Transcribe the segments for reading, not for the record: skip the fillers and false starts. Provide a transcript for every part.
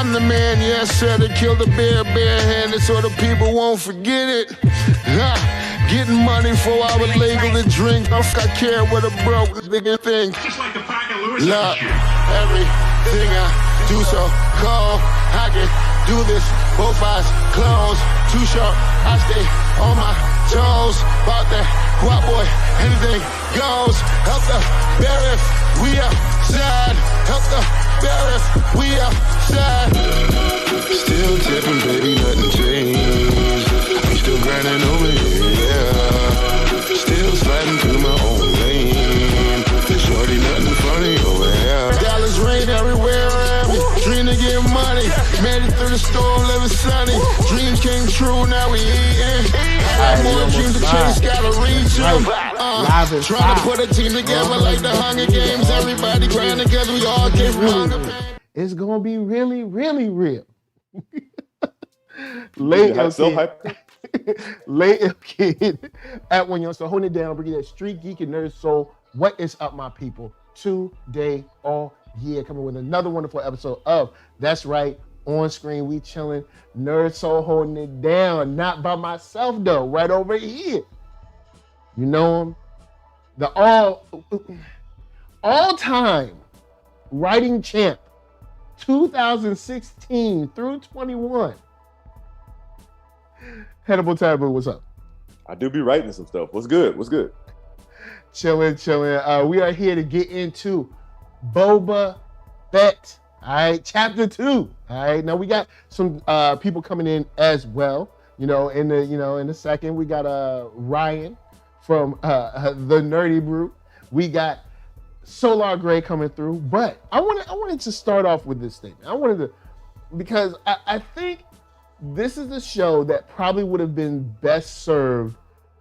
I'm the man, yes sir, that killed the bear barehanded so the people won't forget it. Getting money for I was legal to drink. I care what a broke nigga think. Just like the pack of Lewis. Look, everything I do so cold. I can do this, both eyes closed. Too short, I stay on my toes. About that guap boy, anything goes. Help the bear if we outside. Help the bear if we outside. Still tipping, baby, nothing changed. I'm still grinding over here, yeah. Still sliding through my own lane. Shorty, nothing funny over here. Dallas rain everywhere around me. Dream to get money. Made it through the storm, living sunny. Dreams came true, now we eating. I got more dreams to chase, gotta reach them. Trying to put a team together like the Hunger Games. Everybody grinding cause we all came from hunger pain. It's gonna be really, really real. Late kid at OneYoungsta, holding it down, bringing that street geek and nerd soul. What is up, my people? Today, all year, coming with another wonderful episode of That's Right, On Screen, We Chillin', NERDSoul holding it down. Not by myself, though, right over here. You know him? The all-time writing champ, 2016 through 21. Hannibal Taboo, what's up? I do be writing some stuff. What's good? Chillin'. We are here to get into Boba Fett. All right, chapter 2. All right, now we got some people coming in as well. In the second we got Ryan from the Nerdy Brew. We got Solar Gray coming through. But I wanted to start off with this statement. Because I think this is a show that probably would have been best served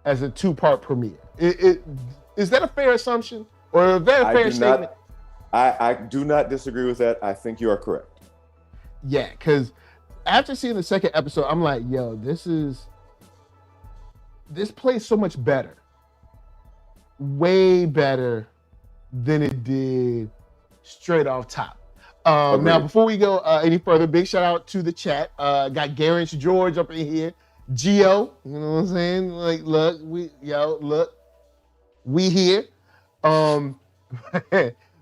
as a 2-part premiere. Is that a fair assumption? Or is that a fair statement? I do not disagree with that. I think you are correct. Yeah, because after seeing the second episode, I'm like, yo, this plays so much better. Way better than it did straight off top. Now, before we go any further, big shout out to the chat. Got Garance George up in here. Gio, you know what I'm saying? Like, look, we here.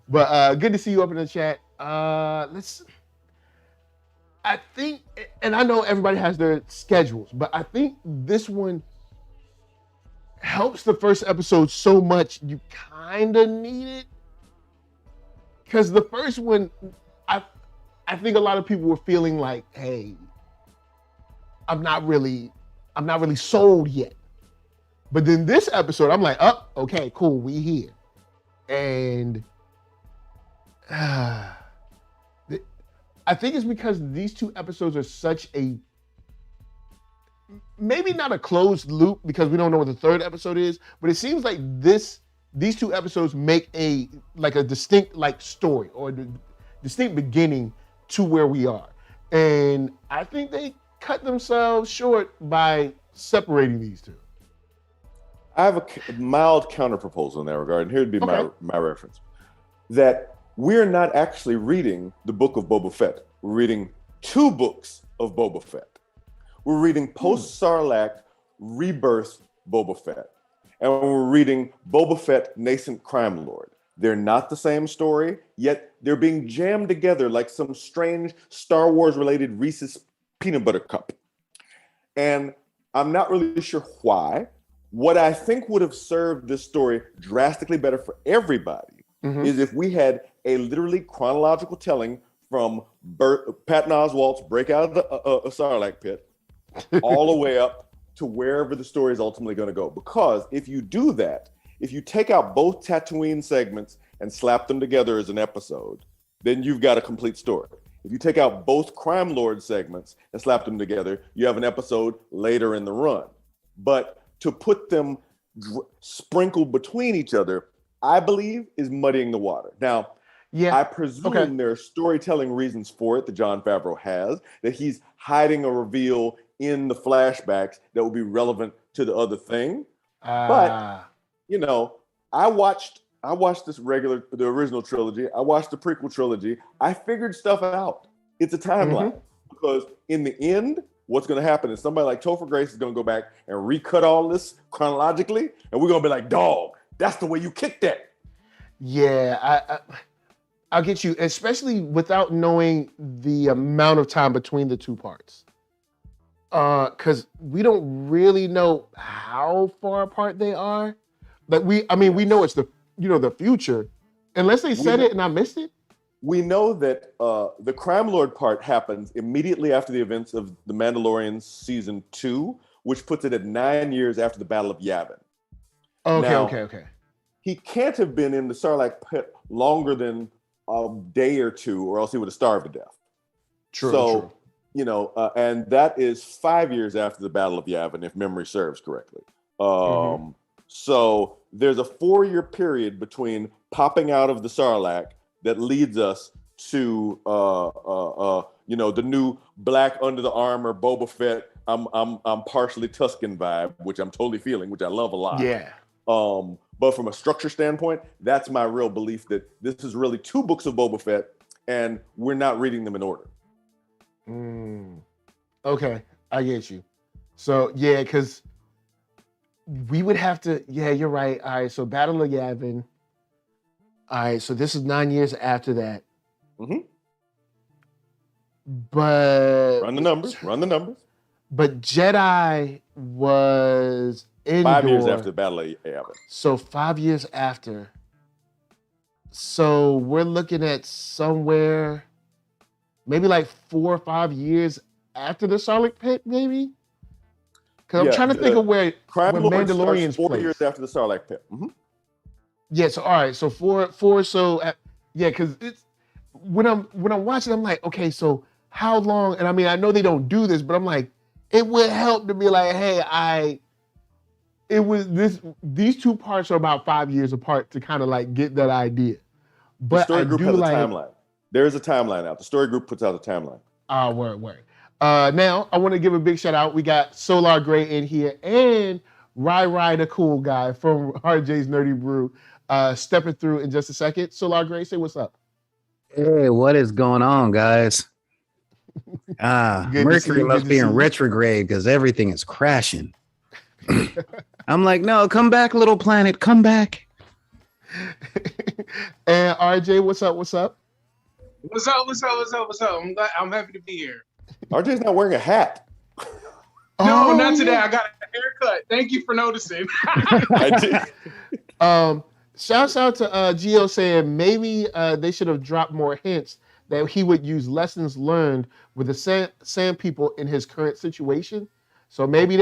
But good to see you up in the chat. I think, and I know everybody has their schedules, but I think this one helps the first episode so much you kind of need it. Because the first one, I think a lot of people were feeling like, hey, I'm not really sold yet. But then this episode, I'm like, oh, okay, cool, we here. And I think it's because these 2 episodes are such a, maybe not a closed loop because we don't know what the 3rd episode is, but it seems like these 2 episodes make a distinct story or a distinct beginning to where we are. And I think they cut themselves short by separating these 2. I have a mild counter proposal in that regard, and here would be my reference. That we're not actually reading the book of Boba Fett. We're reading 2 books of Boba Fett. We're reading post-Sarlacc rebirth Boba Fett. And we're reading Boba Fett, Nascent Crime Lord. They're not the same story, yet they're being jammed together like some strange Star Wars-related Reese's peanut butter cup. And I'm not really sure why. What I think would have served this story drastically better for everybody is if we had a literally chronological telling from Patton Oswalt's break out of the Sarlacc pit all the way up to wherever the story is ultimately going to go. Because if you do that, if you take out both Tatooine segments and slap them together as an episode, then you've got a complete story. If you take out both Crime Lord segments and slap them together, you have an episode later in the run. But to put them sprinkled between each other, I believe is muddying the water. Now, I presume there are storytelling reasons for it that Jon Favreau has, that he's hiding a reveal in the flashbacks that will be relevant to the other thing. But, I watched the original trilogy. I watched the prequel trilogy. I figured stuff out. It's a timeline because in the end, what's going to happen is somebody like Topher Grace is going to go back and recut all this chronologically, and we're going to be like, dog, that's the way you kicked that. Yeah, I'll get you, especially without knowing the amount of time between the two parts. Because we don't really know how far apart they are. Like we know it's the future, unless they said it and I missed it. We know that the Crime Lord part happens immediately after the events of The Mandalorian season 2, which puts it at 9 years after the Battle of Yavin. Okay. He can't have been in the Sarlacc pit longer than a day or two, or else he would have starved to death. True. And that is 5 years after the Battle of Yavin, if memory serves correctly. So there's a 4-year period between popping out of the Sarlacc that leads us to the new black under the armor Boba Fett. I'm partially Tusken vibe, which I'm totally feeling, which I love a lot. Yeah. But from a structure standpoint, that's my real belief that this is really 2 books of Boba Fett, and we're not reading them in order. Okay, I get you. So yeah, because we would have to. Yeah, you're right. All right, so Battle of Yavin. All right, so this is 9 years after that. But run the numbers. But Jedi was Endor. 5 years after the Battle of Yavin. So 5 years after. So we're looking at somewhere, maybe like 4 or 5 years after the Sarlacc pit, maybe. Because I'm trying to think of where Mandalorian's 4 years after the Sarlacc pit. Yeah. So all right. So four. So because it's when I'm watching, I'm like, okay, so how long? And I mean, I know they don't do this, but I'm like, it would help to be like, hey, these 2 parts are about 5 years apart to kind of like get that idea. But the story group has a timeline. There is a timeline out. The story group puts out a timeline. Word. Now I want to give a big shout out. We got Solar Gray in here and Rai the cool guy from RJ's Nerdy Brew stepping through in just a second. Solar Gray, say what's up. Hey, what is going on, guys? Mercury must be in retrograde because everything is crashing. I'm like, no, come back, little planet, come back. And RJ, what's up? What's up? I'm happy to be here. RJ's not wearing a hat. No, not today. I got a haircut. Thank you for noticing. I did. Shouts out to Gio saying maybe they should have dropped more hints that he would use lessons learned with the sand people in his current situation. So maybe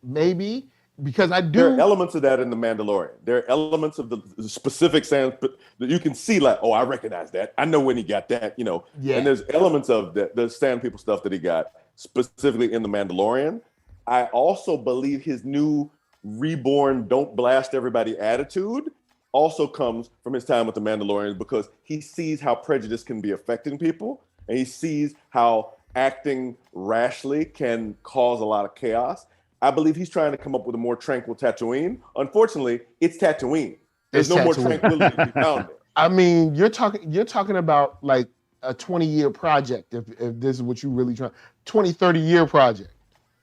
maybe because I do. There are elements of that in The Mandalorian. There are elements of the specific sand that you can see, like, oh, I recognize that. I know when he got that, Yeah. And there's elements of the sand people stuff that he got specifically in The Mandalorian. I also believe his new reborn, don't blast everybody attitude also comes from his time with the Mandalorians, because he sees how prejudice can be affecting people, and he sees how acting rashly can cause a lot of chaos. I believe he's trying to come up with a more tranquil Tatooine. Unfortunately, it's Tatooine. There's no more tranquility to be found there. I mean, you're talking about like a 20-year project, if this is what you really trying. 20, 30-year project.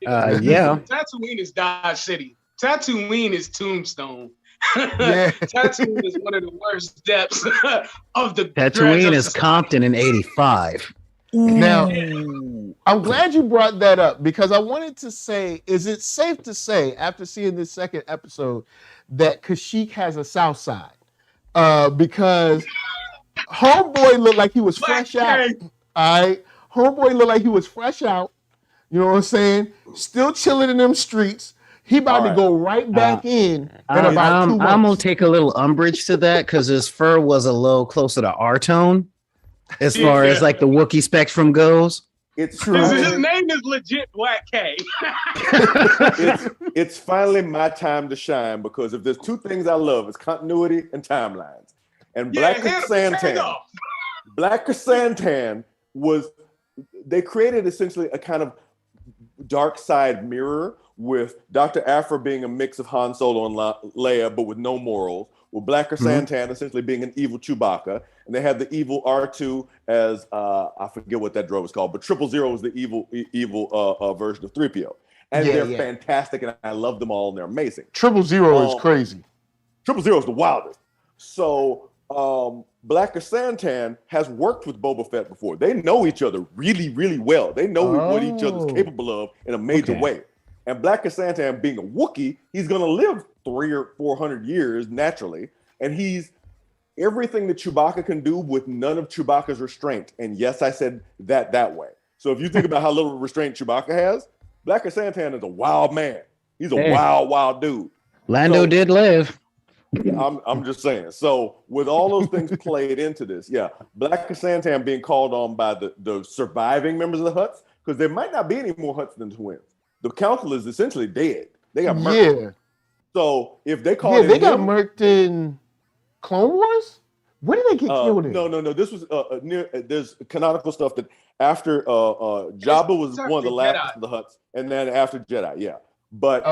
Yeah. Tatooine is Dodge City. Tatooine is Tombstone. Yeah. Tatooine is one of the worst depths of the Tatooine is Compton in 85. Now, I'm glad you brought that up, because I wanted to say, is it safe to say, after seeing this second episode, that Kashyyyk has a South Side? Because Homeboy looked like he was fresh out. All right? Homeboy looked like he was fresh out. You know what I'm saying? Still chilling in them streets. He about to go right back in about 2 months. I'm going to take a little umbrage to that, because his fur was a little closer to our tone as far as like the Wookiee spectrum goes. It's true. His name is legit Black K. It's finally my time to shine, because if there's 2 things I love, it's continuity and timelines. And Black Chrysantan was, they created essentially a kind of dark side mirror, with Dr. Aphra being a mix of Han Solo and Leia, but with no morals, with Black Santan essentially being an evil Chewbacca, and they had the evil R2 as I forget what that droid was called, but 000 was the evil version of 3PO. And they're fantastic, and I love them all, and they're amazing. 000 is crazy. 000 is the wildest. So Black Santan has worked with Boba Fett before. They know each other really, really well. They know what each other's capable of in a major way. And Black Santan, being a Wookiee, he's going to live 300 or 400 years naturally. And he's everything that Chewbacca can do with none of Chewbacca's restraint. And yes, I said that way. So if you think about how little restraint Chewbacca has, Black Santan is a wild man. He's a wild dude. Lando did live. I'm just saying. So with all those things played into this, Black Santan being called on by the surviving members of the Hutts, because there might not be any more Hutts than twins. The council is essentially dead. They got murked. Yeah. So if they call they got murked in Clone Wars. Where did they get killed in? No. This was there's canonical stuff that after Jabba was one of the last of the Hutts, and then after Jedi, But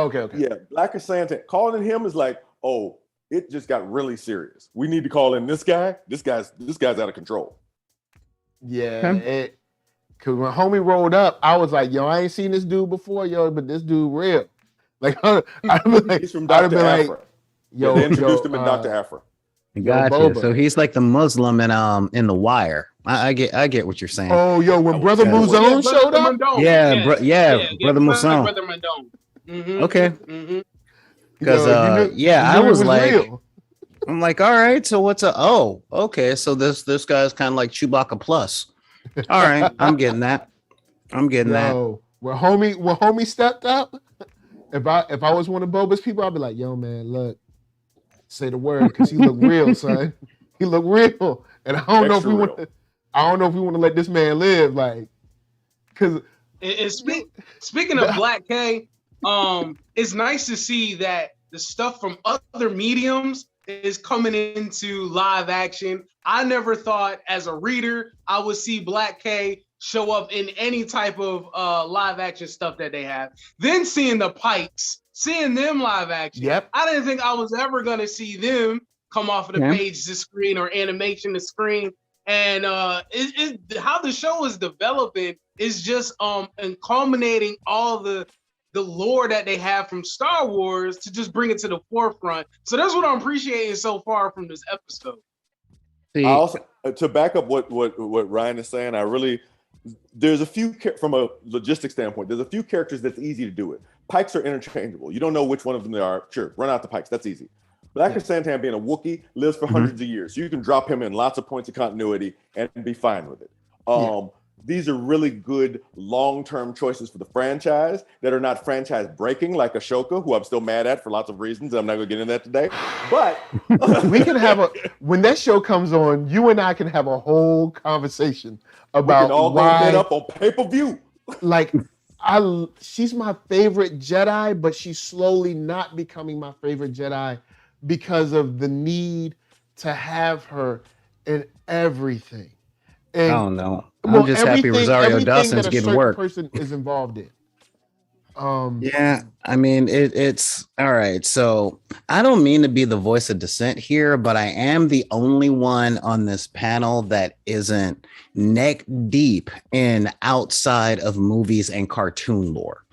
Black Santan calling him is like, oh, it just got really serious. We need to call in this guy. This guy's out of control. Yeah. Because when homie rolled up, I was like, yo, I ain't seen this dude before, but this dude real. Like, he's from Dr. Afra. They introduced him in Dr. Afra. Gotcha. So he's like the Muslim in The Wire. I get what you're saying. Oh, yo, when Brother Muzone showed up? Brother Muzone. Brother Mundone. Mm-hmm. Okay. Mm-hmm. Because I was like, real. I'm like, all right, so what's okay, so this guy's kind of like Chewbacca plus. All right, I'm getting that. When homie stepped up, if I was one of Boba's people, I'd be like, yo, man, look, say the word, because he look real, son. He look real, and I don't know if we want to let this man live, like, because. Speaking of Black K. It's nice to see that the stuff from other mediums is coming into live action. I never thought as a reader I would see Black K show up in any type of live action stuff that they have. Then seeing the Pikes, seeing them live action. I didn't think I was ever going to see them come off of the page to screen or animation to screen. And how the show is developing is just and culminating all the lore that they have from Star Wars to just bring it to the forefront. So that's what I'm appreciating so far from this episode. I also, to back up what Ryan is saying, there's a few, from a logistics standpoint, there's a few characters that's easy to do it. Pikes are interchangeable. You don't know which one of them they are. Sure, run out the Pikes. That's easy. Black Santan, being a Wookiee, lives for hundreds of years. So you can drop him in lots of points of continuity and be fine with it. These are really good long-term choices for the franchise that are not franchise breaking, like Ashoka, who I'm still mad at for lots of reasons. I'm not going to get into that today. But we can have when that show comes on, you and I can have a whole conversation about we can all go head up on pay-per-view. Like, she's my favorite Jedi, but she's slowly not becoming my favorite Jedi because of the need to have her in everything. And, I don't know. I'm just happy Rosario Dawson's getting work. Person is involved in. I mean, it's all right. So I don't mean to be the voice of dissent here, but I am the only one on this panel that isn't neck deep in outside of movies and cartoon lore.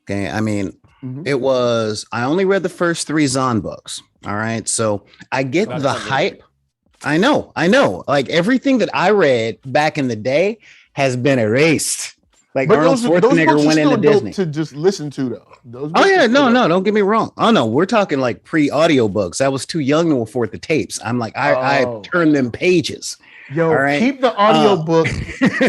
Okay. I mean, I only read the first 3 Zahn books. All right. So I get the hype. I know. Like everything that I read back in the day has been erased. Like Arnold Schwarzenegger went into Disney. To just listen to though. Don't get me wrong. Oh no, we're talking like pre-audio books. I was too young to afford the tapes. I'm like, I turned them pages. Yo, right? Keep the audio book.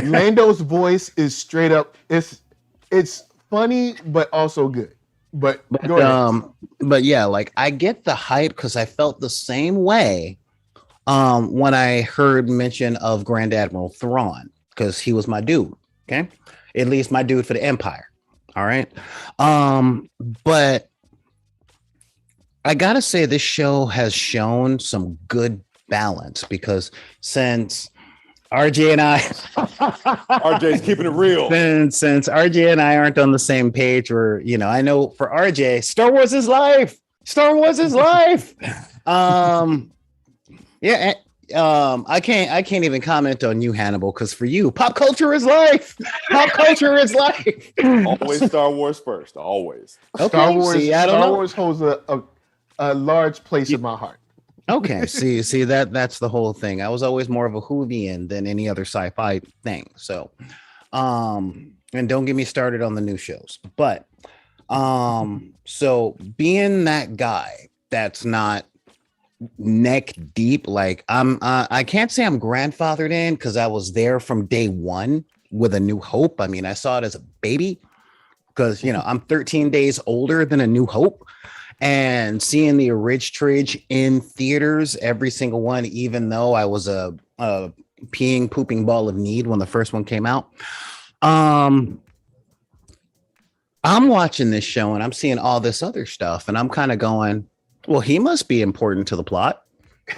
Lando's voice is straight up. It's funny, but also good. But go ahead. But yeah, like I get the hype because I felt the same way. When I heard mention of Grand Admiral Thrawn, because he was my dude, okay? At least my dude for the Empire, all right? But I gotta say this show has shown some good balance because since RJ and I... RJ's keeping it real. Since RJ and I aren't on the same page where, I know for RJ, Star Wars is life. Star Wars is life. Yeah. I can't even comment on you, Hannibal, because for you, pop culture is life. Pop culture is life. Always Star Wars first. Always. Okay, Star Wars. see, I don't Star know. Wars holds a large place in my heart. Okay, see that's the whole thing. I was always more of a Whovian than any other sci-fi thing. So, and don't get me started on the new shows. But, so being that guy that's not neck deep, like I can't say I'm grandfathered in because I was there from day one with A New Hope. I mean, I saw it as a baby because I'm 13 days older than A New Hope. And seeing the Tridge in theaters, every single one, even though I was a peeing, pooping ball of need when the first one came out. I'm watching this show and I'm seeing all this other stuff, and I'm kind of going, well, he must be important to the plot.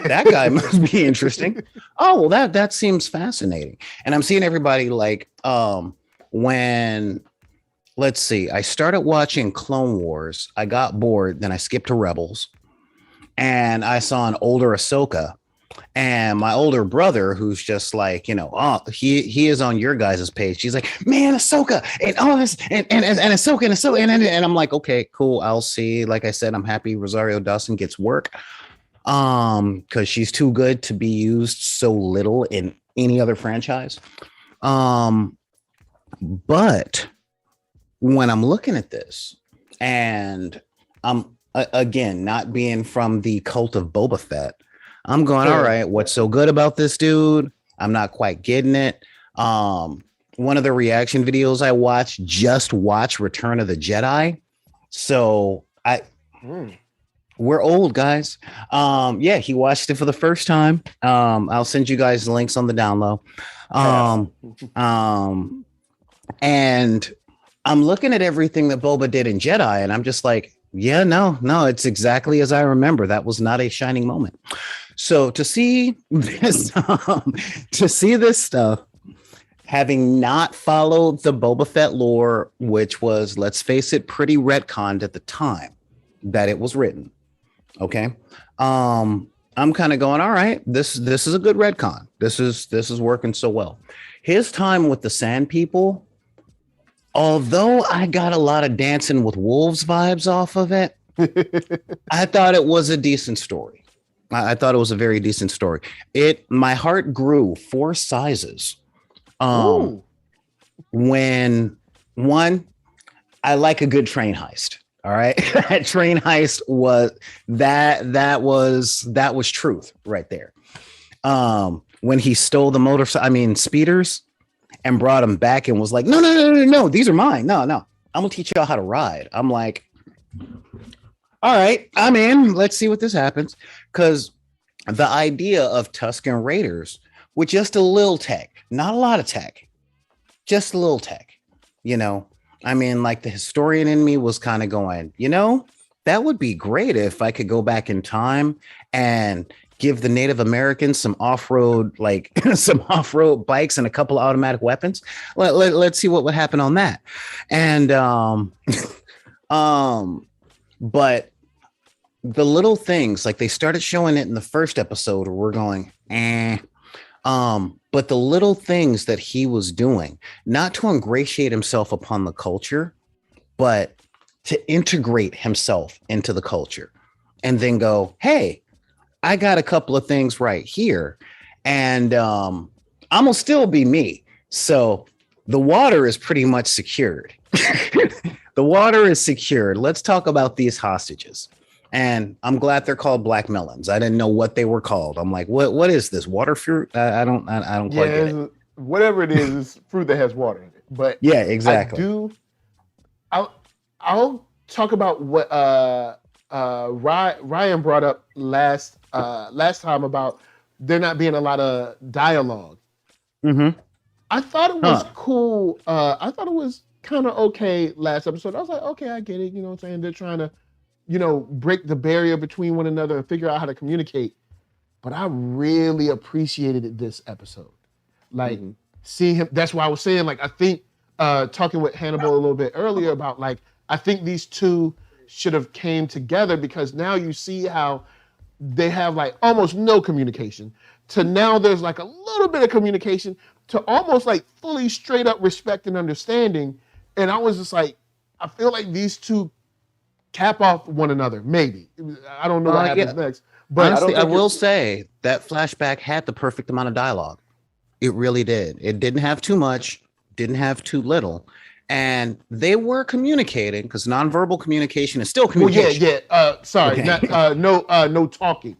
That guy must be interesting. Oh, well, that seems fascinating. And I'm seeing everybody like when. Let's see. I started watching Clone Wars. I got bored. Then I skipped to Rebels. And I saw an older Ahsoka. And my older brother, who's just like, he is on your guys' page. He's like, man, Ahsoka and all this and Ahsoka and Ahsoka. And I'm like, okay, cool. I'll see. Like I said, I'm happy Rosario Dawson gets work. Because she's too good to be used so little in any other franchise. But when I'm looking at this, and I'm again not being from the cult of Boba Fett, I'm going, all right, what's so good about this dude? I'm not quite getting it. One of the reaction videos I watched, just watch Return of the Jedi. So we're old, guys. Yeah, he watched it for the first time. I'll send you guys links on the down low. And I'm looking at everything that Boba did in Jedi, and I'm just like, yeah, no, it's exactly as I remember. That was not a shining moment. So to see this, this stuff, having not followed the Boba Fett lore, which was, let's face it, pretty retconned at the time that it was written. Okay. I'm kind of going, all right, this is a good retcon. This is working so well. His time with the Sand People, although I got a lot of Dancing with Wolves vibes off of it, I thought it was a decent story. I thought it was a very decent story. My heart grew 4 sizes. When one, I like a good train heist. All right. That train heist was that was truth right there. When he stole the speeders, and brought them back and was like, no, these are mine. No, I'm gonna teach y'all how to ride. I'm like, all right, I'm in. Let's see what this happens. Because the idea of Tusken Raiders with just a little tech, not a lot of tech, just a little tech, like the historian in me was kind of going, that would be great if I could go back in time and give the Native Americans some off-road bikes and a couple of automatic weapons. Let's see what would happen on that. And but the little things, like they started showing it in the first episode, where we're going, but the little things that he was doing, not to ingratiate himself upon the culture, but to integrate himself into the culture, and then go, hey, I got a couple of things right here, and I'm gonna still be me. So the water is pretty much secured. The water is secured. Let's talk about these hostages. And I'm glad they're called black melons. I didn't know what they were called. I'm like, what is this? Water fruit? I don't quite get it. Whatever it is, it's fruit that has water in it. But yeah, exactly. I'll talk about what Ryan brought up last time about there not being a lot of dialogue. Mm-hmm. I thought it was cool. I thought it was kind of okay last episode. I was like, okay, I get it. You know what I'm saying? They're trying to, break the barrier between one another and figure out how to communicate. But I really appreciated it this episode. Like seeing him, that's why I was saying, like, I think talking with Hannibal a little bit earlier about, like, I think these two should have came together, because now you see how they have like almost no communication to now there's like a little bit of communication to almost like fully straight up respect and understanding. And I was just like, I feel like these two cap off one another. Maybe. I don't know what happens next. But honestly, I will say that flashback had the perfect amount of dialogue. It really did. It didn't have too much, didn't have too little. And they were communicating, because nonverbal communication is still communication. Sorry, Okay. no talking.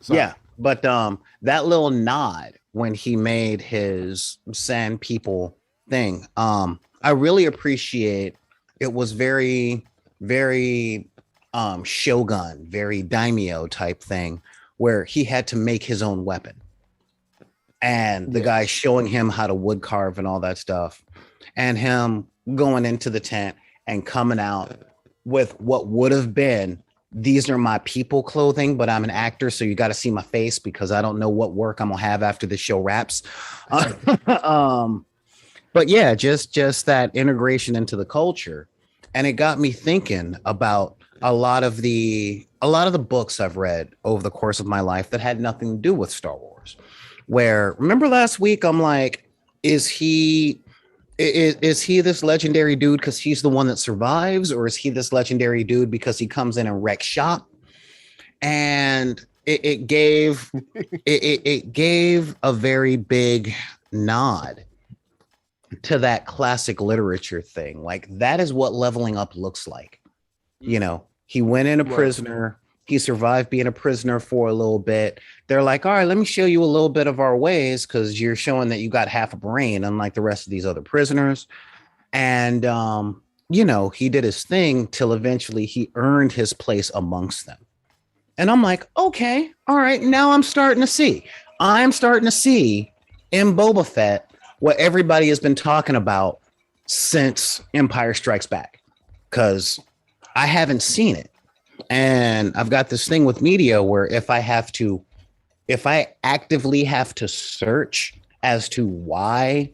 Sorry. Yeah, but that little nod when he made his sand people thing, I really appreciate. It was very, very Shogun, very daimyo type thing, where he had to make his own weapon, and the guy showing him how to wood carve and all that stuff, and him going into the tent and coming out with what would have been, these are my people clothing, but I'm an actor, so you got to see my face because I don't know what work I'm gonna have after the show wraps. But yeah, just that integration into the culture. And it got me thinking about a lot of the books I've read over the course of my life that had nothing to do with Star Wars. Where, remember last week, I'm like, is he this legendary dude because he's the one that survives, or is he this legendary dude because he comes in and wrecks shop? And it gave a very big nod to that classic literature thing. Like, that is what leveling up looks like. You know, he went in a prisoner. He survived being a prisoner for a little bit. They're like, all right, let me show you a little bit of our ways, because you're showing that you got half a brain, unlike the rest of these other prisoners. And, you know, he did his thing till eventually he earned his place amongst them. And I'm like, okay, all right, now I'm starting to see in Boba Fett what everybody has been talking about since Empire Strikes Back, because I haven't seen it. And I've got this thing with media where if I actively have to search as to why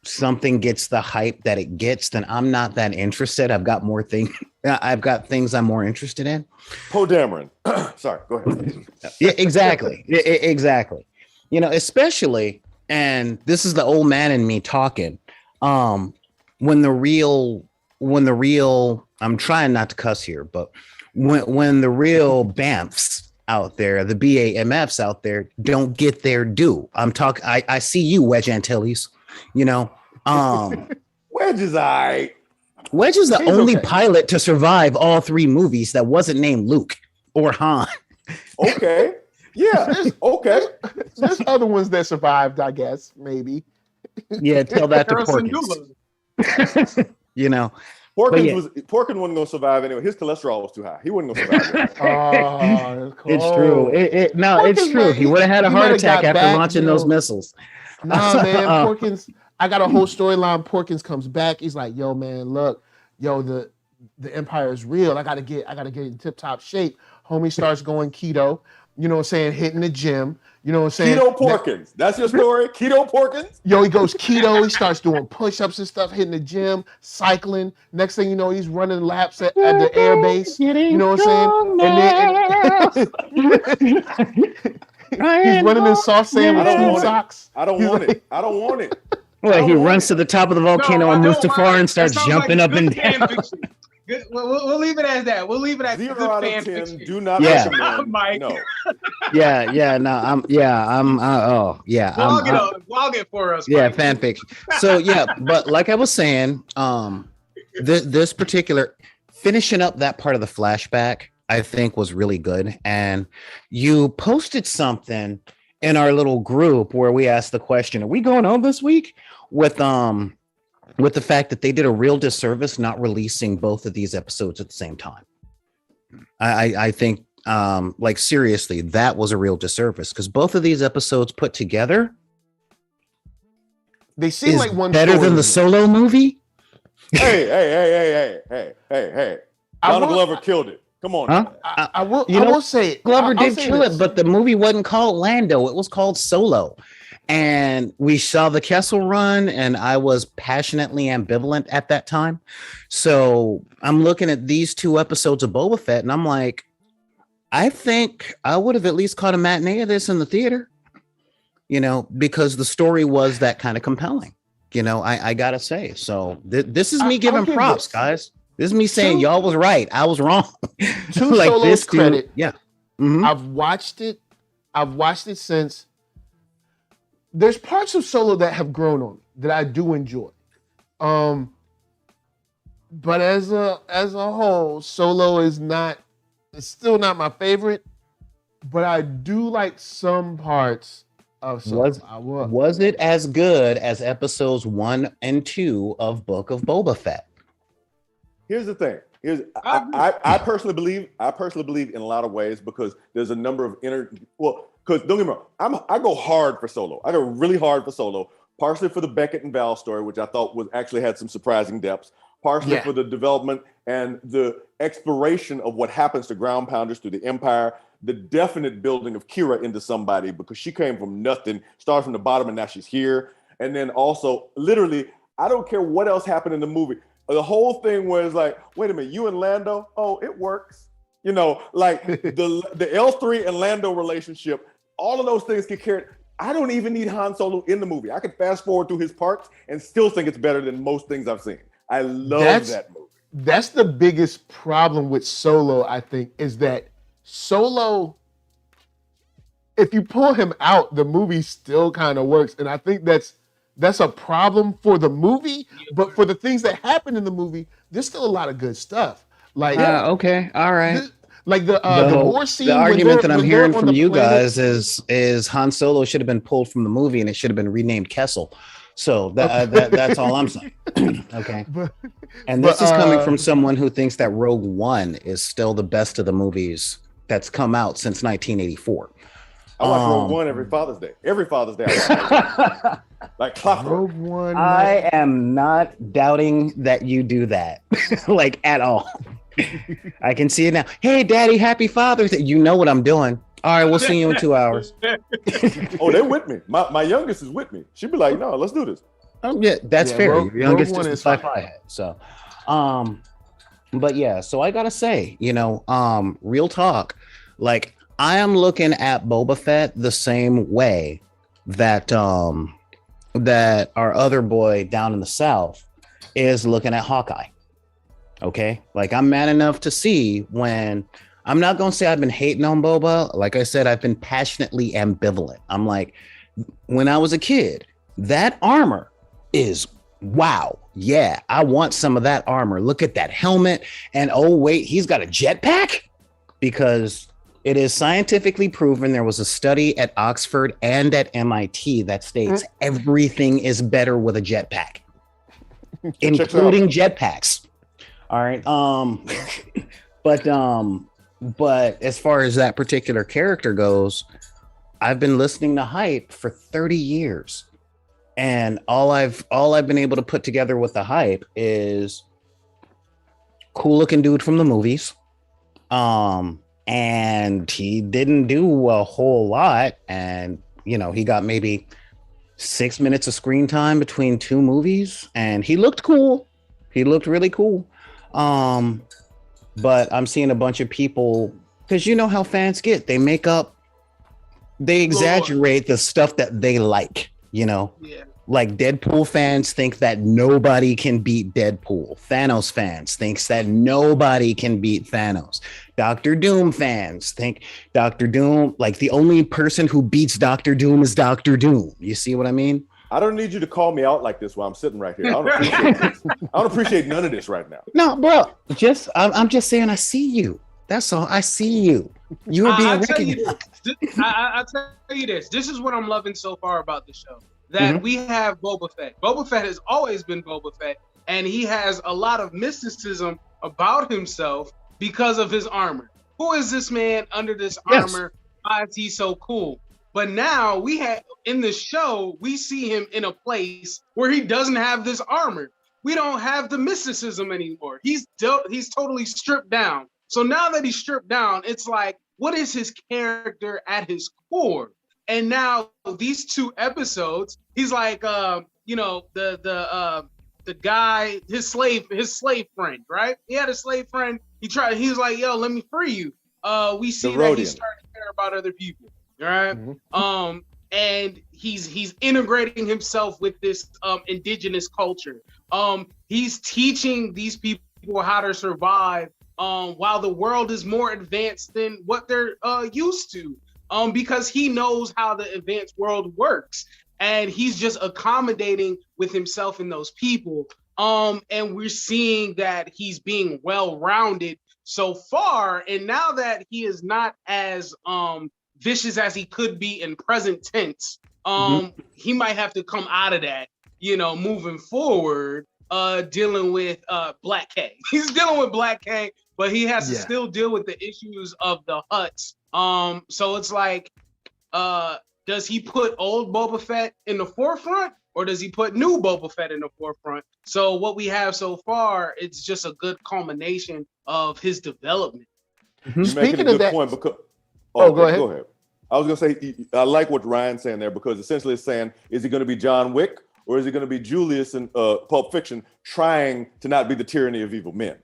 something gets the hype that it gets, then I'm not that interested. I've got things I'm more interested in. Poe Dameron. Sorry, go ahead. Yeah, exactly. Exactly. You know, especially, and this is the old man in me talking, when the real, I'm trying not to cuss here, but when the real BAMFs out there, the BAMFs out there, don't get their due. I'm talking. I see you, Wedge Antilles. You know, Wedge is all right. Wedge is the only pilot to survive all three movies that wasn't named Luke or Han. Okay. Yeah. Okay. There's other ones that survived, I guess, maybe. Yeah, tell that to Porkins. You know. Porkins wasn't gonna survive anyway. His cholesterol was too high. He wasn't gonna survive. It's true. It's true. He would have had a heart attack after launching those missiles. Nah, man, Porkins. I got a whole storyline. Porkins comes back. He's like, "Yo, man, look, the Empire is real. I gotta get in tip top shape." Homie starts going keto. You know what I'm saying? Hitting the gym. You know what I'm saying? Keto Porkins. That's your story? Keto Porkins? Yo, he goes keto. He starts doing push-ups and stuff, hitting the gym, cycling. Next thing you know, he's running laps at the air base. You know what I'm saying? And then he's running in soft sand with team socks. I don't want it. Well, he runs to the top of the volcano on Mustafar and starts jumping up and down. We'll leave it as that. We'll leave it as 0 good out of fan 10. fiction. Do not recommend. Mike. No. I'll get for us. Yeah, Mike. fan fiction. So yeah, but like I was saying, this particular finishing up that part of the flashback, I think was really good. And you posted something in our little group where we asked the question, "Are we going on this week?" With the fact that they did a real disservice not releasing both of these episodes at the same time. I think, like, seriously, that was a real disservice, because both of these episodes put together, they seem like one better than the Solo movie. Hey. Donald Glover killed it. Come on. Huh? I will say Glover did kill it, but the movie wasn't called Lando. It was called Solo. And we saw the Kessel Run, and I was passionately ambivalent at that time. So I'm looking at these 2 episodes of Boba Fett, and I'm like, I think I would have at least caught a matinee of this in the theater, because the story was that kind of compelling. I gotta say. So this is me giving props, guys. This is me saying y'all was right. I was wrong. To like Solo's credit, yeah. I've watched it since. There's parts of Solo that have grown on me that I do enjoy. But as a whole, Solo it's still not my favorite, but I do like some parts of Solo. Was it as good as episodes 1 and 2 of Book of Boba Fett? Here's the thing. I personally believe in a lot of ways, because there's a number of because don't get me wrong, I go hard for Solo. I go really hard for Solo, partially for the Beckett and Val story, which I thought actually had some surprising depths, partially for the development and the exploration of what happens to ground pounders through the Empire, the definite building of Kira into somebody, because she came from nothing, started from the bottom, and now she's here. And then also, literally, I don't care what else happened in the movie. The whole thing was like, wait a minute, you and Lando? Oh, it works. Like the L3 and Lando relationship, all of those things get carried. I don't even need Han Solo in the movie. I could fast forward through his parts and still think it's better than most things I've seen. I love that movie. That's the biggest problem with Solo, I think, is that Solo, if you pull him out, the movie still kind of works. And I think that's a problem for the movie, but for the things that happen in the movie, there's still a lot of good stuff. Like, okay, all right. Like the war scene. The argument that I'm hearing from you guys is Han Solo should have been pulled from the movie, and it should have been renamed Kessel. So that's all I'm saying. Okay. And this is coming from someone who thinks that Rogue One is still the best of the movies that's come out since 1984. I watch Rogue One every Father's Day. Every Father's Day. Like clockwork. Rogue One. I am not doubting that you do that, like at all. I can see it now. Hey, Daddy, happy Father's Day. You know what I'm doing. All right, we'll see you in 2 hours. Oh, they're with me. My youngest is with me. She'd be like, no, let's do this. Yeah, that's fair. Your youngest is a sci-fi head. So, but yeah, so I gotta say, real talk, like I am looking at Boba Fett the same way that that our other boy down in the South is looking at Hawkeye. Okay, like I'm mad enough to see when I'm not gonna say I've been hating on Boba. Like I said, I've been passionately ambivalent. I'm like, when I was a kid, that armor is wow. Yeah, I want some of that armor. Look at that helmet. And oh, wait, he's got a jetpack? Because it is scientifically proven. There was a study at Oxford and at MIT that states everything is better with a jetpack, including jetpacks. All right. But as far as that particular character goes, I've been listening to hype for 30 years. And all I've been able to put together with the hype is cool looking dude from the movies. And he didn't do a whole lot. And, he got maybe 6 minutes of screen time between 2 movies, and he looked cool. He looked really cool. But I'm seeing a bunch of people, because you know how fans get, they exaggerate the stuff that they like, Yeah. Like Deadpool fans think that nobody can beat Deadpool. Thanos fans thinks that nobody can beat Thanos. Doctor Doom fans think Doctor Doom, like the only person who beats Doctor Doom is Doctor Doom. You see what I mean? I don't need you to call me out like this while I'm sitting right here. I don't appreciate this. I don't appreciate none of this right now. No, bro. I'm just saying I see you. That's all. I see you. You are being recognized. I'll tell you this. This is what I'm loving so far about the show. That we have Boba Fett. Boba Fett has always been Boba Fett, and he has a lot of mysticism about himself because of his armor. Who is this man under this armor? Why is he so cool? But now in the show, we see him in a place where he doesn't have this armor. We don't have the mysticism anymore. He's totally stripped down. So now that he's stripped down, it's like, what is his character at his core? And now these 2 episodes, he's like, you know, the guy, his slave friend, right? He had a slave friend. He was like, yo, let me free you. We see that he's starting to care about other people, right? Mm-hmm. And he's integrating himself with this indigenous culture. He's teaching these people how to survive while the world is more advanced than what they're used to. Because he knows how the advanced world works, and he's just accommodating with himself and those people. And we're seeing that he's being well-rounded so far. And now that he is not as vicious as he could be in present tense, he might have to come out of that, you know, moving forward, dealing with Black K. He's dealing with Black K, but he has to still deal with the issues of the Hutts. So it's like, does he put old Boba Fett in the forefront, or does he put new Boba Fett in the forefront? So what we have so far, it's just a good culmination of his development. You're Speaking of that, point because, go ahead. I was gonna say, I like what Ryan's saying there, because essentially it's saying, is he gonna be John Wick, or is he gonna be Julius in Pulp Fiction, trying to not be the tyranny of evil men?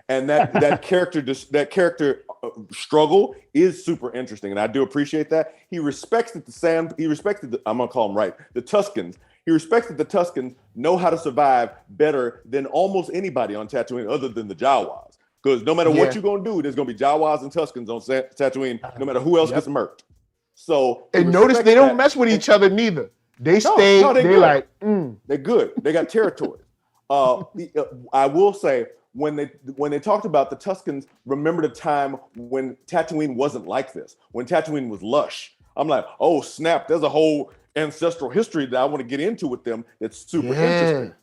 And that character struggle is super interesting, and I do appreciate that. He respects that I'm gonna call them right, the Tuskens. He respects that the Tuskens know how to survive better than almost anybody on Tatooine, other than the Jawas. Because no matter what you're gonna do, there's gonna be Jawas and Tuskens on Tatooine, no matter who else gets murked. So, and notice they don't mess with each other neither. They stay. They're like, they're good. They got territory. I will say, when they talked about the Tuskens, remember the time when Tatooine wasn't like this, when Tatooine was lush. I'm like, oh snap, there's a whole ancestral history that I want to get into with them that's super interesting.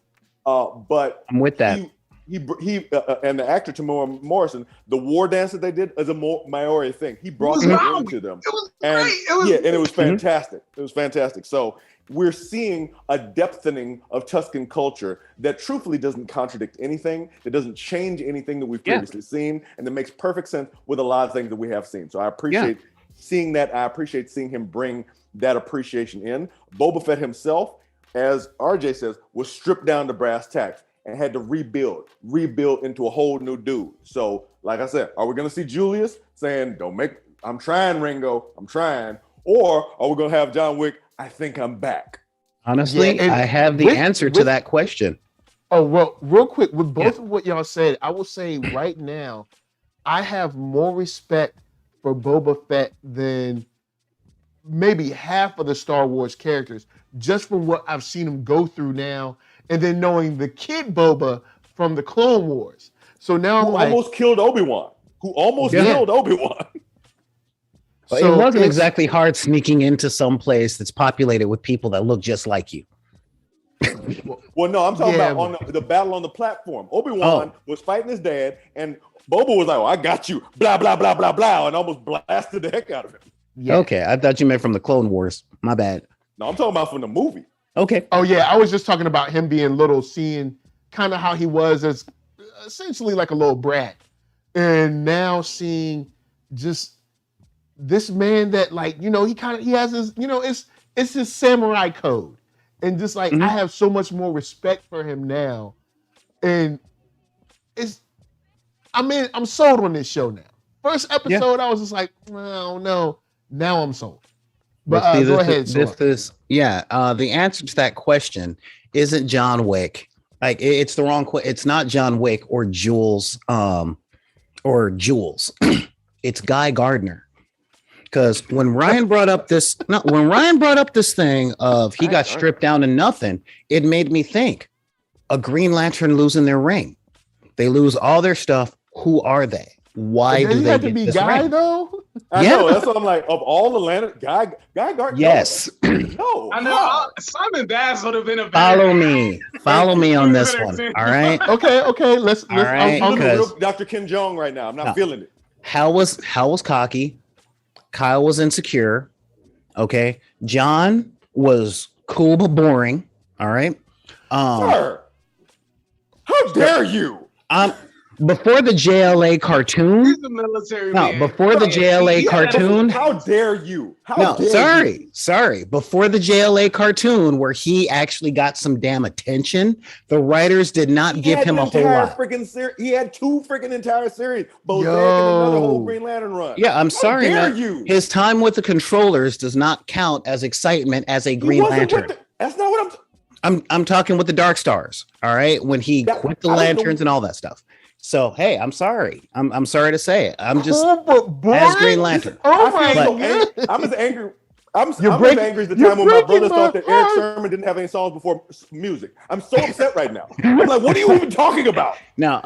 But I'm with that. He and the actor Temuera Morrison, the war dance that they did is a Maori thing. He brought that into them. It was great. And it was fantastic. It was fantastic. So we're seeing a depthening of Tusken culture that truthfully doesn't contradict anything, that doesn't change anything that we've previously seen, and that makes perfect sense with a lot of things that we have seen. So I appreciate seeing that. I appreciate seeing him bring that appreciation in. Boba Fett himself, as RJ says, was stripped down to brass tacks and had to rebuild into a whole new dude. So, like I said, are we going to see Julius saying, I'm trying, Ringo, I'm trying, or are we going to have John Wick, I think I'm back? Honestly, I have the answer to that question. Oh, well, real quick, with both of what y'all said, I will say right now, I have more respect for Boba Fett than maybe half of the Star Wars characters, just from what I've seen him go through now, and then knowing the kid Boba from the Clone Wars. So now I'm like, almost killed Obi-Wan. Killed Obi-Wan. But so it wasn't exactly hard sneaking into some place that's populated with people that look just like you. Well, no, I'm talking about on the battle on the platform. Obi-Wan was fighting his dad, and Boba was like, I got you, blah, blah, blah, blah, blah, and almost blasted the heck out of him. Yeah. Okay, I thought you meant from the Clone Wars. My bad. No, I'm talking about from the movie. Okay. Oh, yeah, I was just talking about him being little, seeing kind of how he was as essentially like a little brat. And now seeing just this man that, like, he has his, it's his samurai code. And just like, I have so much more respect for him now. And I'm sold on this show now. First episode, I was just like, oh, no. Now I'm sold. But go ahead. The answer to that question isn't John Wick. Like, it's the wrong question. It's not John Wick or Jules. It's Guy Gardner. Because when Ryan brought up this thing of he got stripped down to nothing, it made me think a Green Lantern losing their ring. They lose all their stuff. Who are they? Why do they get this Guy ring? Though? I know. That's what I'm like. Of all the Lantern, Guy Gardner. Yes. No. I know. Simon Bass would have been a Follow me on this one. All right. Okay. Let's. Right, I'm real Dr. Kim Jong right now. I'm not feeling it. Hal was cocky. Kyle was insecure. Okay. John was cool but boring. All right. Sir, how dare you? before the JLA cartoon. He's a military No, man. before the JLA cartoon. How dare you? Sorry. Before the JLA cartoon, where he actually got some damn attention, the writers did not give him a whole lot. He had 2 freaking entire series, Bozak and another whole Green Lantern run. Yeah, I'm sorry. How dare you? His time with the controllers does not count as excitement as a Green Lantern. That's not what I'm talking with the Dark Stars. All right, when he quit the Lanterns and all that stuff. So hey, I'm sorry. I'm sorry to say it. I'm just as Green Lantern. I'm as angry. I'm as angry as the time when my brother thought that Eric Sermon didn't have any songs before music. I'm so upset right now. I'm like, what are you even talking about? Now,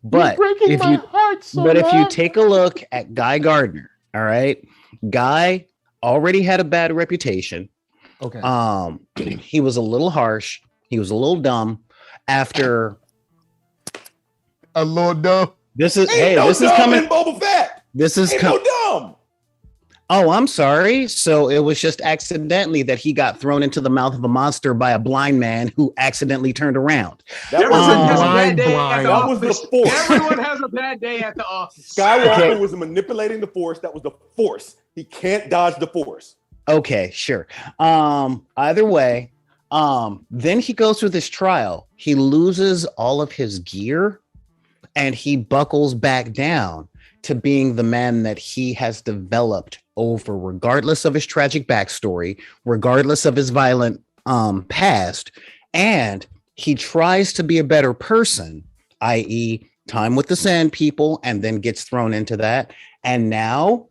but if you take a look at Guy Gardner, all right, Guy already had a bad reputation. Okay. He was a little harsh. He was a little dumb. After a little dumb. This is coming. Boba Fett. This is no dumb. Oh, I'm sorry. So it was just accidentally that he got thrown into the mouth of a monster by a blind man who accidentally turned around. That was the Force. Everyone has a bad day at the office. Skywalker was manipulating the Force. That was the Force. He can't dodge the Force. Okay, sure. Either way, then he goes through this trial. He loses all of his gear and he buckles back down to being the man that he has developed over, regardless of his tragic backstory, regardless of his violent past. And he tries to be a better person, i.e., time with the Sand People, and then gets thrown into that. And now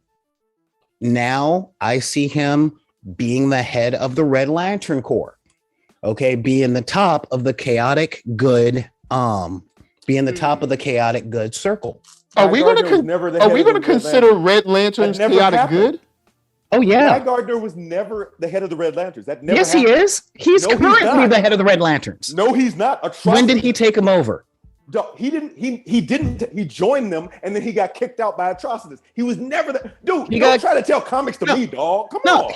I see him being the head of the Red Lantern Corps. Okay, being the top of the chaotic good, circle. Are we going to consider Red Lanterns chaotic good? Oh yeah. Guy Gardner was never the head of the Red Lanterns. That never Yes, happened. he is. He's currently the head of the Red Lanterns. No, he's not. When did he take him over? He didn't. He joined them, and then he got kicked out by Atrocitus. He was never the dude. Don't try to tell comics to me, dog. Come on.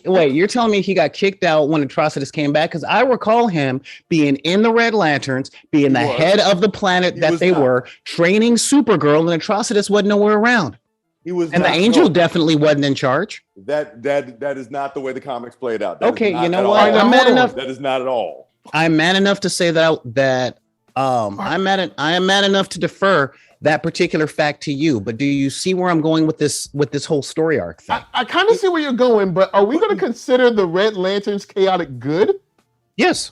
Wait, you're telling me he got kicked out when Atrocitus came back? Because I recall him being in the Red Lanterns, being the head of the planet that they were, training Supergirl, and Atrocitus wasn't nowhere around. He was, and the Angel definitely wasn't in charge. That is not the way the comics played out. Okay, you know what? I'm man enough. That is not at all. I'm man enough to say that. I am man enough to defer that particular fact to you, but do you see where I'm going with this whole story arc thing? I kind of see where you're going, but are we going to consider the Red Lanterns chaotic good? Yes,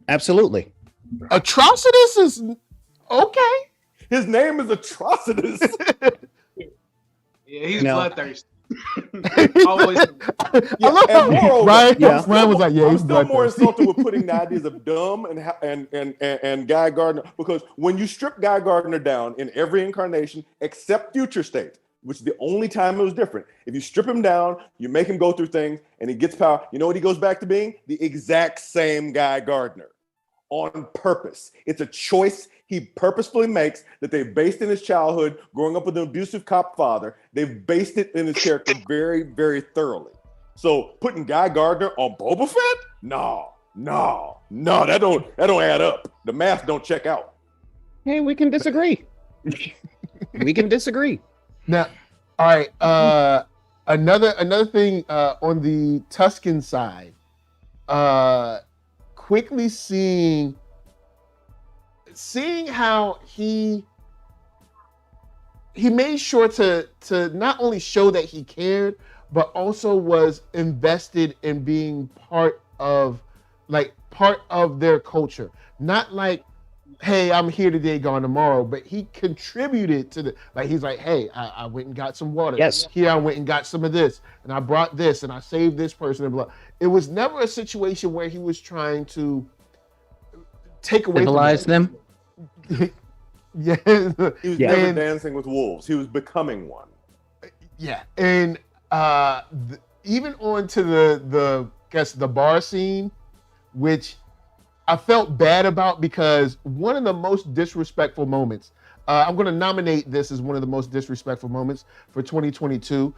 absolutely. Atrocitus is okay. His name is Atrocitus. Yeah, he's bloodthirsty. Always. Ryan was like, "Yeah, I'm still more insulted with putting the ideas of dumb and Guy Gardner, because when you strip Guy Gardner down in every incarnation except Future State, which is the only time it was different. If you strip him down, you make him go through things, and he gets power. You know what he goes back to being? The exact same Guy Gardner, on purpose. It's a choice he purposefully makes that they've based in his childhood, growing up with an abusive cop father. They've based it in his character very, very thoroughly. So putting Guy Gardner on Boba Fett? No, that don't add up. The math don't check out. Hey, we can disagree. We can disagree. Now, all right. Another thing on the Tusken side. Quickly seeing how he made sure to not only show that he cared, but also was invested in being part of their culture. Not like, hey, I'm here today, gone tomorrow, but he contributed to he's like, hey, I went and got some water. Yes. Here I went and got some of this, and I brought this, and I saved this person, and blah. It was never a situation where he was trying to take away civilize them. Yeah. He was never dancing with wolves. He was becoming one. Yeah. And even on to the bar scene, which I felt bad about, because one of the most disrespectful moments, I'm going to nominate this as one of the most disrespectful moments for 2022,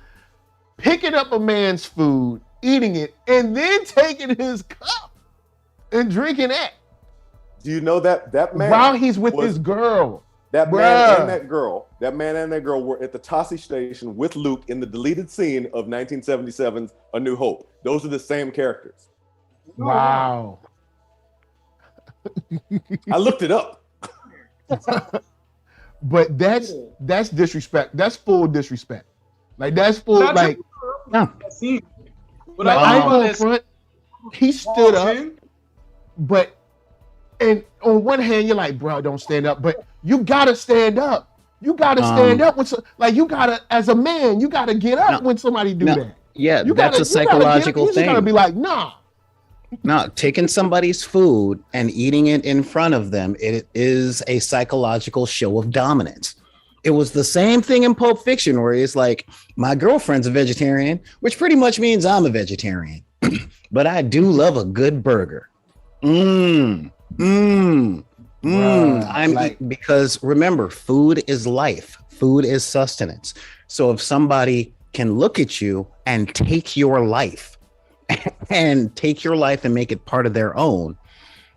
picking up a man's food, eating it, and then taking his cup and drinking it. Do you know that man, while he's with his girl? That man and that girl were at the Tossie station with Luke in the deleted scene of 1977's A New Hope. Those are the same characters. Wow. I looked it up. But that's disrespect. That's full disrespect. Like that's full like. No. But Like, I I go front. He stood up, but and on one hand you're like, bro, don't stand up, but you gotta stand up. You gotta stand up when like you gotta, as a man, you gotta get up when somebody do that. Yeah, you that's a psychological you thing. You gotta be like, nah. No, taking somebody's food and eating it in front of them, it is a psychological show of dominance. It was the same thing in Pulp Fiction, where it's like, my girlfriend's a vegetarian, which pretty much means I'm a vegetarian, but I do love a good burger. Because remember, food is life. Food is sustenance. So if somebody can look at you and take your life and make it part of their own,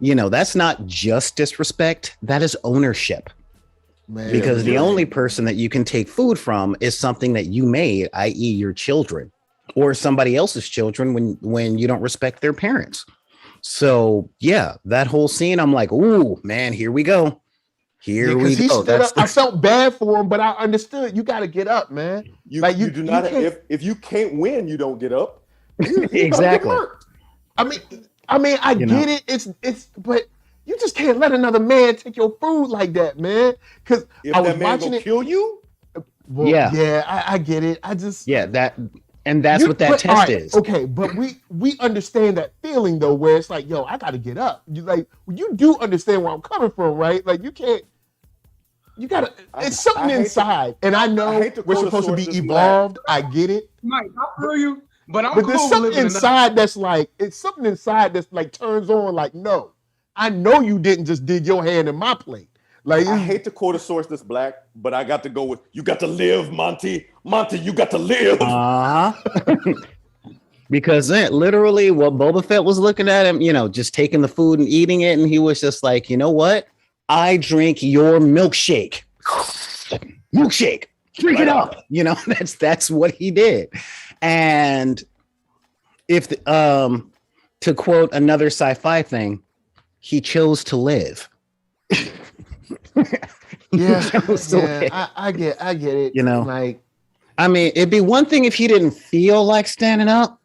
you know, that's not just disrespect. That is ownership. Man, because the only person that you can take food from is something that you made, i.e. your children or somebody else's children when you don't respect their parents. So yeah, that whole scene, I'm like, ooh, man, here we go. Here we go. I felt bad for him, but I understood. You got to get up, man. You do not. If you can't win, you don't get up. Exactly. I mean, I get it. It's, but you just can't let another man take your food like that, man. Because I was watching it. Kill you? Well, yeah, I get it. That's what that test is. Okay, but we understand that feeling though, where it's like, yo, I got to get up. You do understand where I'm coming from, right? Like you can't. You gotta. It's something inside, and I know we're supposed to be evolved. I get it, Mike. I feel you, but there's something inside that's like, it's something inside that's like turns on. Like, no, I know you didn't just dig your hand in my plate. Like, I hate to quote a source that's black, but I got to go with, you got to live, Monty. Monty, you got to live. Because literally what Boba Fett was looking at him, you know, just taking the food and eating it, and he was just like, you know what? I drink your milkshake. Milkshake. Drink it up. You know, that's what he did. And if to quote another sci-fi thing, he chose to live. I get it. You know, like, I mean, it'd be one thing if he didn't feel like standing up,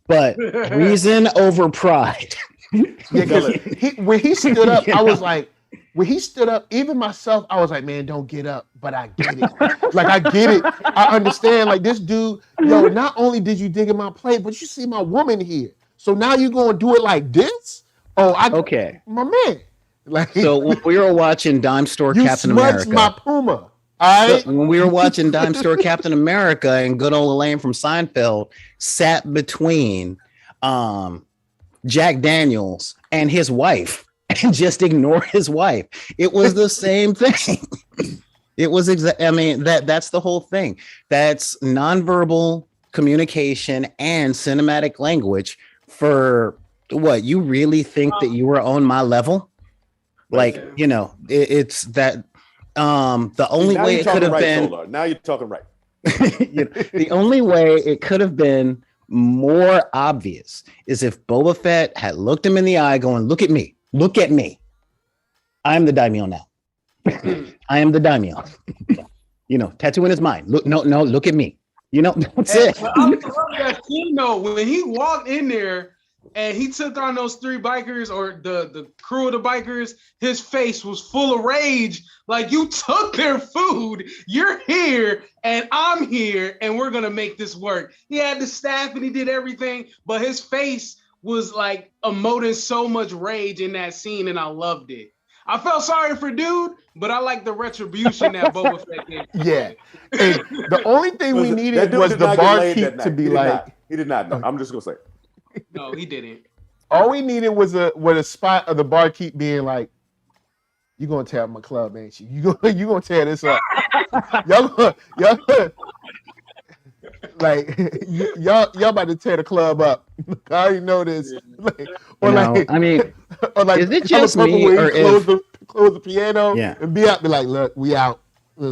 but reason over pride. When he stood up, I was like, when he stood up, even myself, I was like, man, don't get up. But I get it. Like, I get it. I understand. Like, this dude, yo, not only did you dig in my plate, but you see my woman here. So now you're going to do it like this? Okay. My man. Like, so when we were watching Dime Store Captain America. my Puma. All right. So when we were watching Dime Store Captain America, and good old Elaine from Seinfeld sat between Jack Daniels and his wife and just ignored his wife. It was the same thing. It was I mean, that's the whole thing. That's nonverbal communication and cinematic language for what? You really think that you were on my level? Like, you know, it's that the only way it could have been. Solar. Now you're talking right. The only way it could have been more obvious is if Boba Fett had looked him in the eye going, look at me. Look at me. I'm the daimyo now. I am the daimyo. You know, Tatooine is mine. Look, no, look at me. You know, that's it. I love that scene though, when he walked in there and he took on those three bikers or the crew of the bikers, his face was full of rage. Like, you took their food, you're here, and I'm here, and we're gonna make this work. He had the staff and he did everything, but his face was like emoting so much rage in that scene, and I loved it. I felt sorry for dude, but I like the retribution that Boba Fett did. Yeah. And the only thing we needed was the barkeep to be like. He did not know. I'm just gonna say. No, he didn't. All we needed was a spot of the barkeep being like, "You gonna tear up my club, ain't you? You gonna tear this up? y'all like y'all about to tear the club up. I already know this." Like, I mean, or like, is it just me or close the piano, Yeah. and be out. Be like, look, we out.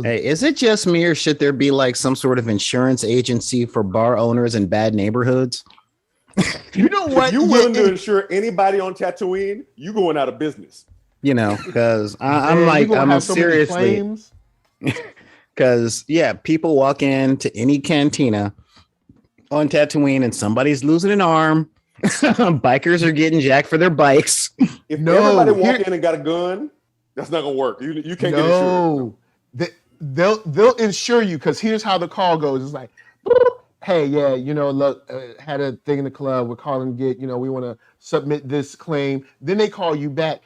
Hey, is it just me or should there be like some sort of insurance agency for bar owners in bad neighborhoods? You know what? If you're willing to insure anybody on Tatooine, you going out of business. You know, because I'm Man, like, you gonna I'm have so many seriously, claims. because yeah, people walk into any cantina on Tatooine and somebody's losing an arm. Bikers are getting jacked for their bikes. If No, everybody walk here- in and got a gun, that's not gonna work. You can't get insured. No, they'll insure you because here's how the call goes. It's like, hey, yeah, you know, look, had a thing in the club. We're calling to get, you know, we want to submit this claim. Then they call you back.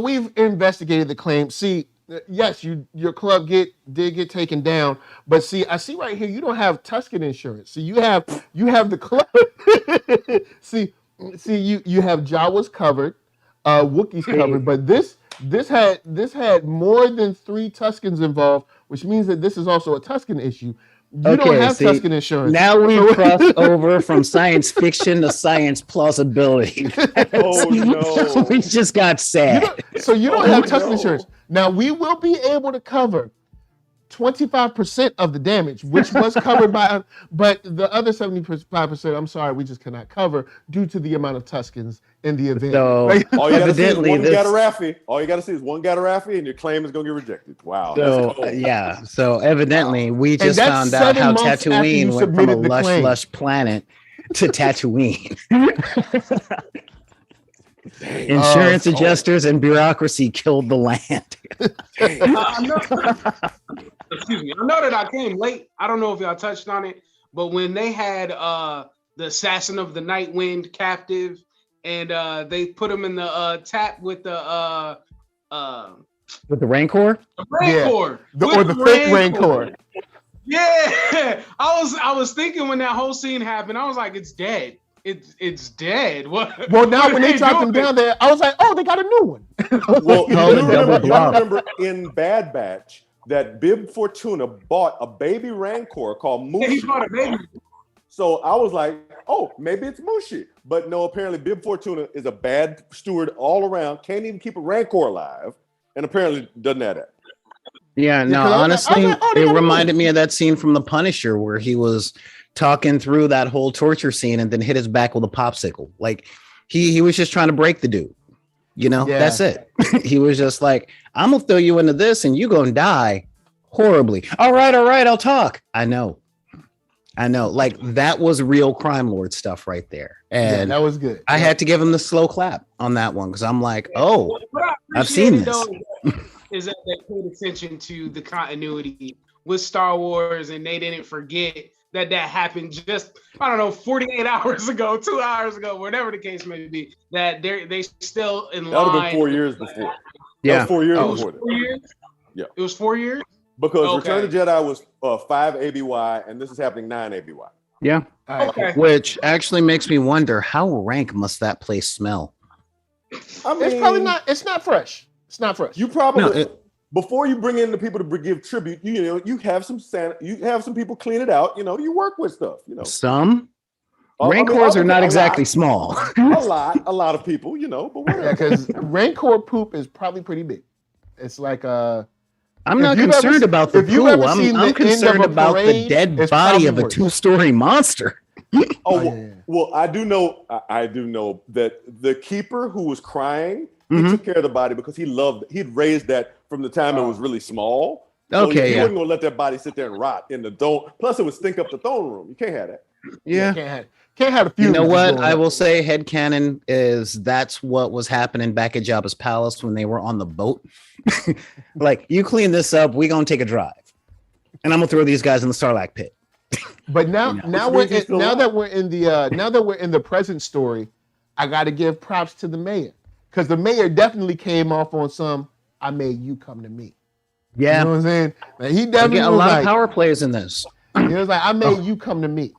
We've investigated the claim. See, yes, your club did get taken down, but see, I see right here you don't have Tuscan insurance. So you have the club. see, you have Jawas covered, Wookiees covered, but this had more than 3 Tuscans involved, which means that this is also a Tuscan issue. You don't have Tuscan insurance. Now we've crossed over from science fiction to science plausibility. Oh no! We just got sad. So you don't have Tuscan no. insurance. Now we will be able to cover 25% of the damage, which was covered by, but the other 75%, I'm sorry, we just cannot cover due to the amount of Tuscans in the event. So All you gotta see is evidently one this. Gattarafi. All you gotta see is one Gattarafi, and your claim is gonna get rejected. Wow. So that's cool. yeah, so evidently we just that's found out 7 how months after Tatooine you went from a submitted the claim. lush planet to Tatooine. Insurance adjusters and bureaucracy killed the land. Excuse me. I know that I came late. I don't know if y'all touched on it, but when they had the assassin of the Night Wind captive, and they put him in the tap with the With the Rancor? Rancor, Or the fake Rancor. Yeah, I was thinking when that whole scene happened, I was like, it's dead. It's dead. What? Well, now what when are they dropped him doing? down there, I was like, oh, they got a new one. Well, you Oh, the double block. remember in Bad Batch that Bib Fortuna bought a baby Rancor called Yeah, he Mushi. bought a baby. So I was like, oh, maybe it's Mushi. But no, apparently Bib Fortuna is a bad steward all around, can't even keep a Rancor alive, and apparently doesn't have that. Yeah, no, 'cause I was honestly, like, oh, they it got a reminded me of that scene from The Punisher where he was talking through that whole torture scene and then hit his back with a popsicle. Like he was just trying to break the dude. You know, Yeah. that's it. He was just like, I'm gonna throw you into this and you're gonna die horribly. All right, I'll talk. I know. Like that was real crime lord stuff right there. Yeah, And that was good. I had to give him the slow clap on that one because I'm like, oh, What I I've seen appreciated, this. though, is that they paid attention to the continuity with Star Wars, and they didn't forget that happened just, I don't know, 48 hours ago, 2 hours ago, whatever the case may be. That they still in That would line. have been 4 years before. That Yeah. was 4 years It was before that. 4 years. Yeah. It was 4 years. Because Okay. Return of the Jedi was 5 ABY, and this is happening 9 ABY. Yeah. All right. Okay. Which actually makes me wonder how rank must that place smell? I mean, It's probably not. It's not fresh. It's not fresh. You probably No, before you bring in the people to give tribute, you have some people clean it out. You work with stuff. Some I mean, Rancors are not a exactly lot, small. a lot of people. But whatever. Yeah, because Rancor poop is probably pretty big. It's like I'm If not you've concerned ever- about the if you've poo. ever I'm seen the end of concerned a about the parade, dead it's body probably of a worse. 2-story monster. Oh, yeah. well, I do know that the keeper who was crying, he Mhm. took care of the body because he'd raised that from the time it was really small. So Okay, he yeah. wasn't gonna let that body sit there and rot in the dome. Plus, it would stink up the throne room. You can't have that. Yeah. Can't have a few. You know what? I will say headcanon is that's what was happening back at Jabba's palace when they were on the boat. Like, you clean this up, we gonna take a drive. And I'm gonna throw these guys in the Sarlacc pit. But now Which means he's still alive. that we're in the present story, I got to give props to the mayor because the mayor definitely came off on some. I made you come to me. Yeah. You know what I'm saying? Like, he I definitely get a was lot like, of power plays in this. he was like, I made you come to me.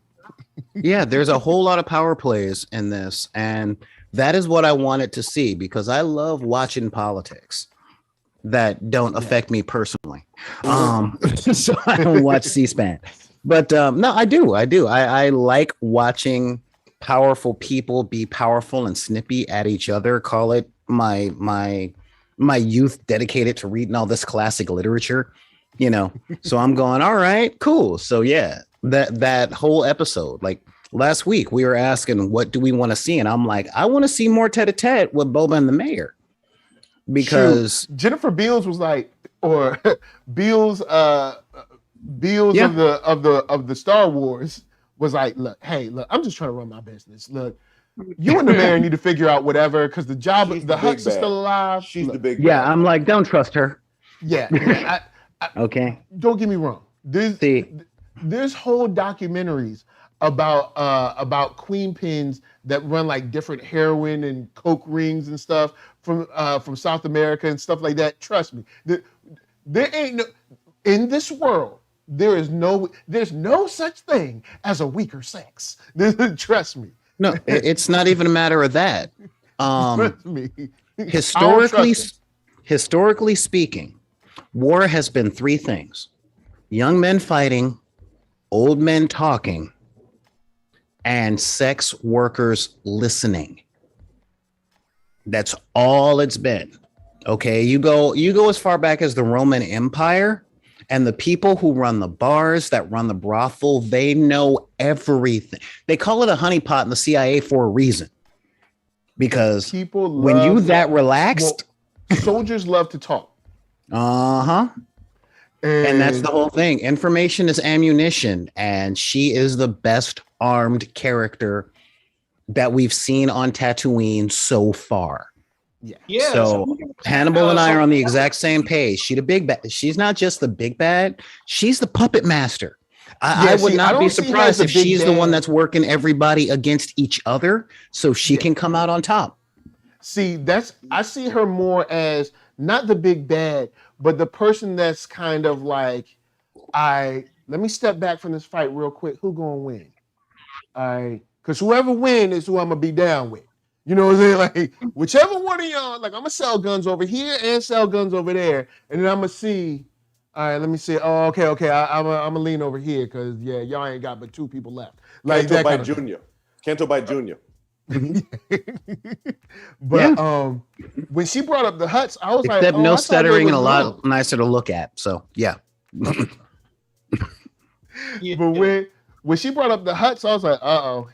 Yeah, there's a whole lot of power plays in this, and that is what I wanted to see because I love watching politics that don't affect me personally. So I don't watch C-SPAN, but no, I do. I like watching powerful people be powerful and snippy at each other. Call it my my youth dedicated to reading all this classic literature, you know. So I'm going, all right, cool. So yeah, that whole episode, like last week, we were asking what do we want to see, and I'm like, I want to see more tete-a-tete with Boba and the mayor, because Jennifer Beals was like, or Beals of the Star Wars was like, look, I'm just trying to run my business. Look, you and the mayor need to figure out whatever, because the Hutts is still alive. She's the big yeah. bad. I'm like, don't trust her. Yeah. Okay. Don't get me wrong. There's whole documentaries about queen pins that run like different heroin and coke rings and stuff from South America and stuff like that. Trust me, there ain't no, in this world. There's no such thing as a weaker sex. Trust me. No, it's not even a matter of that. Trust me. Historically speaking, war has been three things: young men fighting, old men talking, and sex workers listening. That's all it's been. Okay, you go as far back as the Roman Empire, and the people who run the bars, that run the brothel, they know everything. They call it a honeypot in the CIA for a reason. Because when you that relaxed, soldiers love to talk. Uh-huh. And that's the whole thing. Information is ammunition, and she is the best armed character that we've seen on Tatooine so far. Yeah. So Hannibal and I are on the exact same page. She's the big bad. She's not just the big bad. She's the puppet master. I would not be surprised if she's the one that's working everybody against each other, so she can come out on top. See, I see her more as not the big bad, but the person that's kind of like, let me step back from this fight real quick. Who gonna win? Because whoever wins is who I'm gonna be down with. You know what I'm saying? Like, whichever one of y'all, like, I'm gonna sell guns over here and sell guns over there, and then I'm gonna see. All right, let me see. Oh, okay. I'm gonna lean over here because y'all ain't got but two people left. Like Canto by Junior. Canto by Junior. But when she brought up the Hutts, I was except no stuttering and a lot nicer to look at. So yeah. But when she brought up the Hutts, I was like,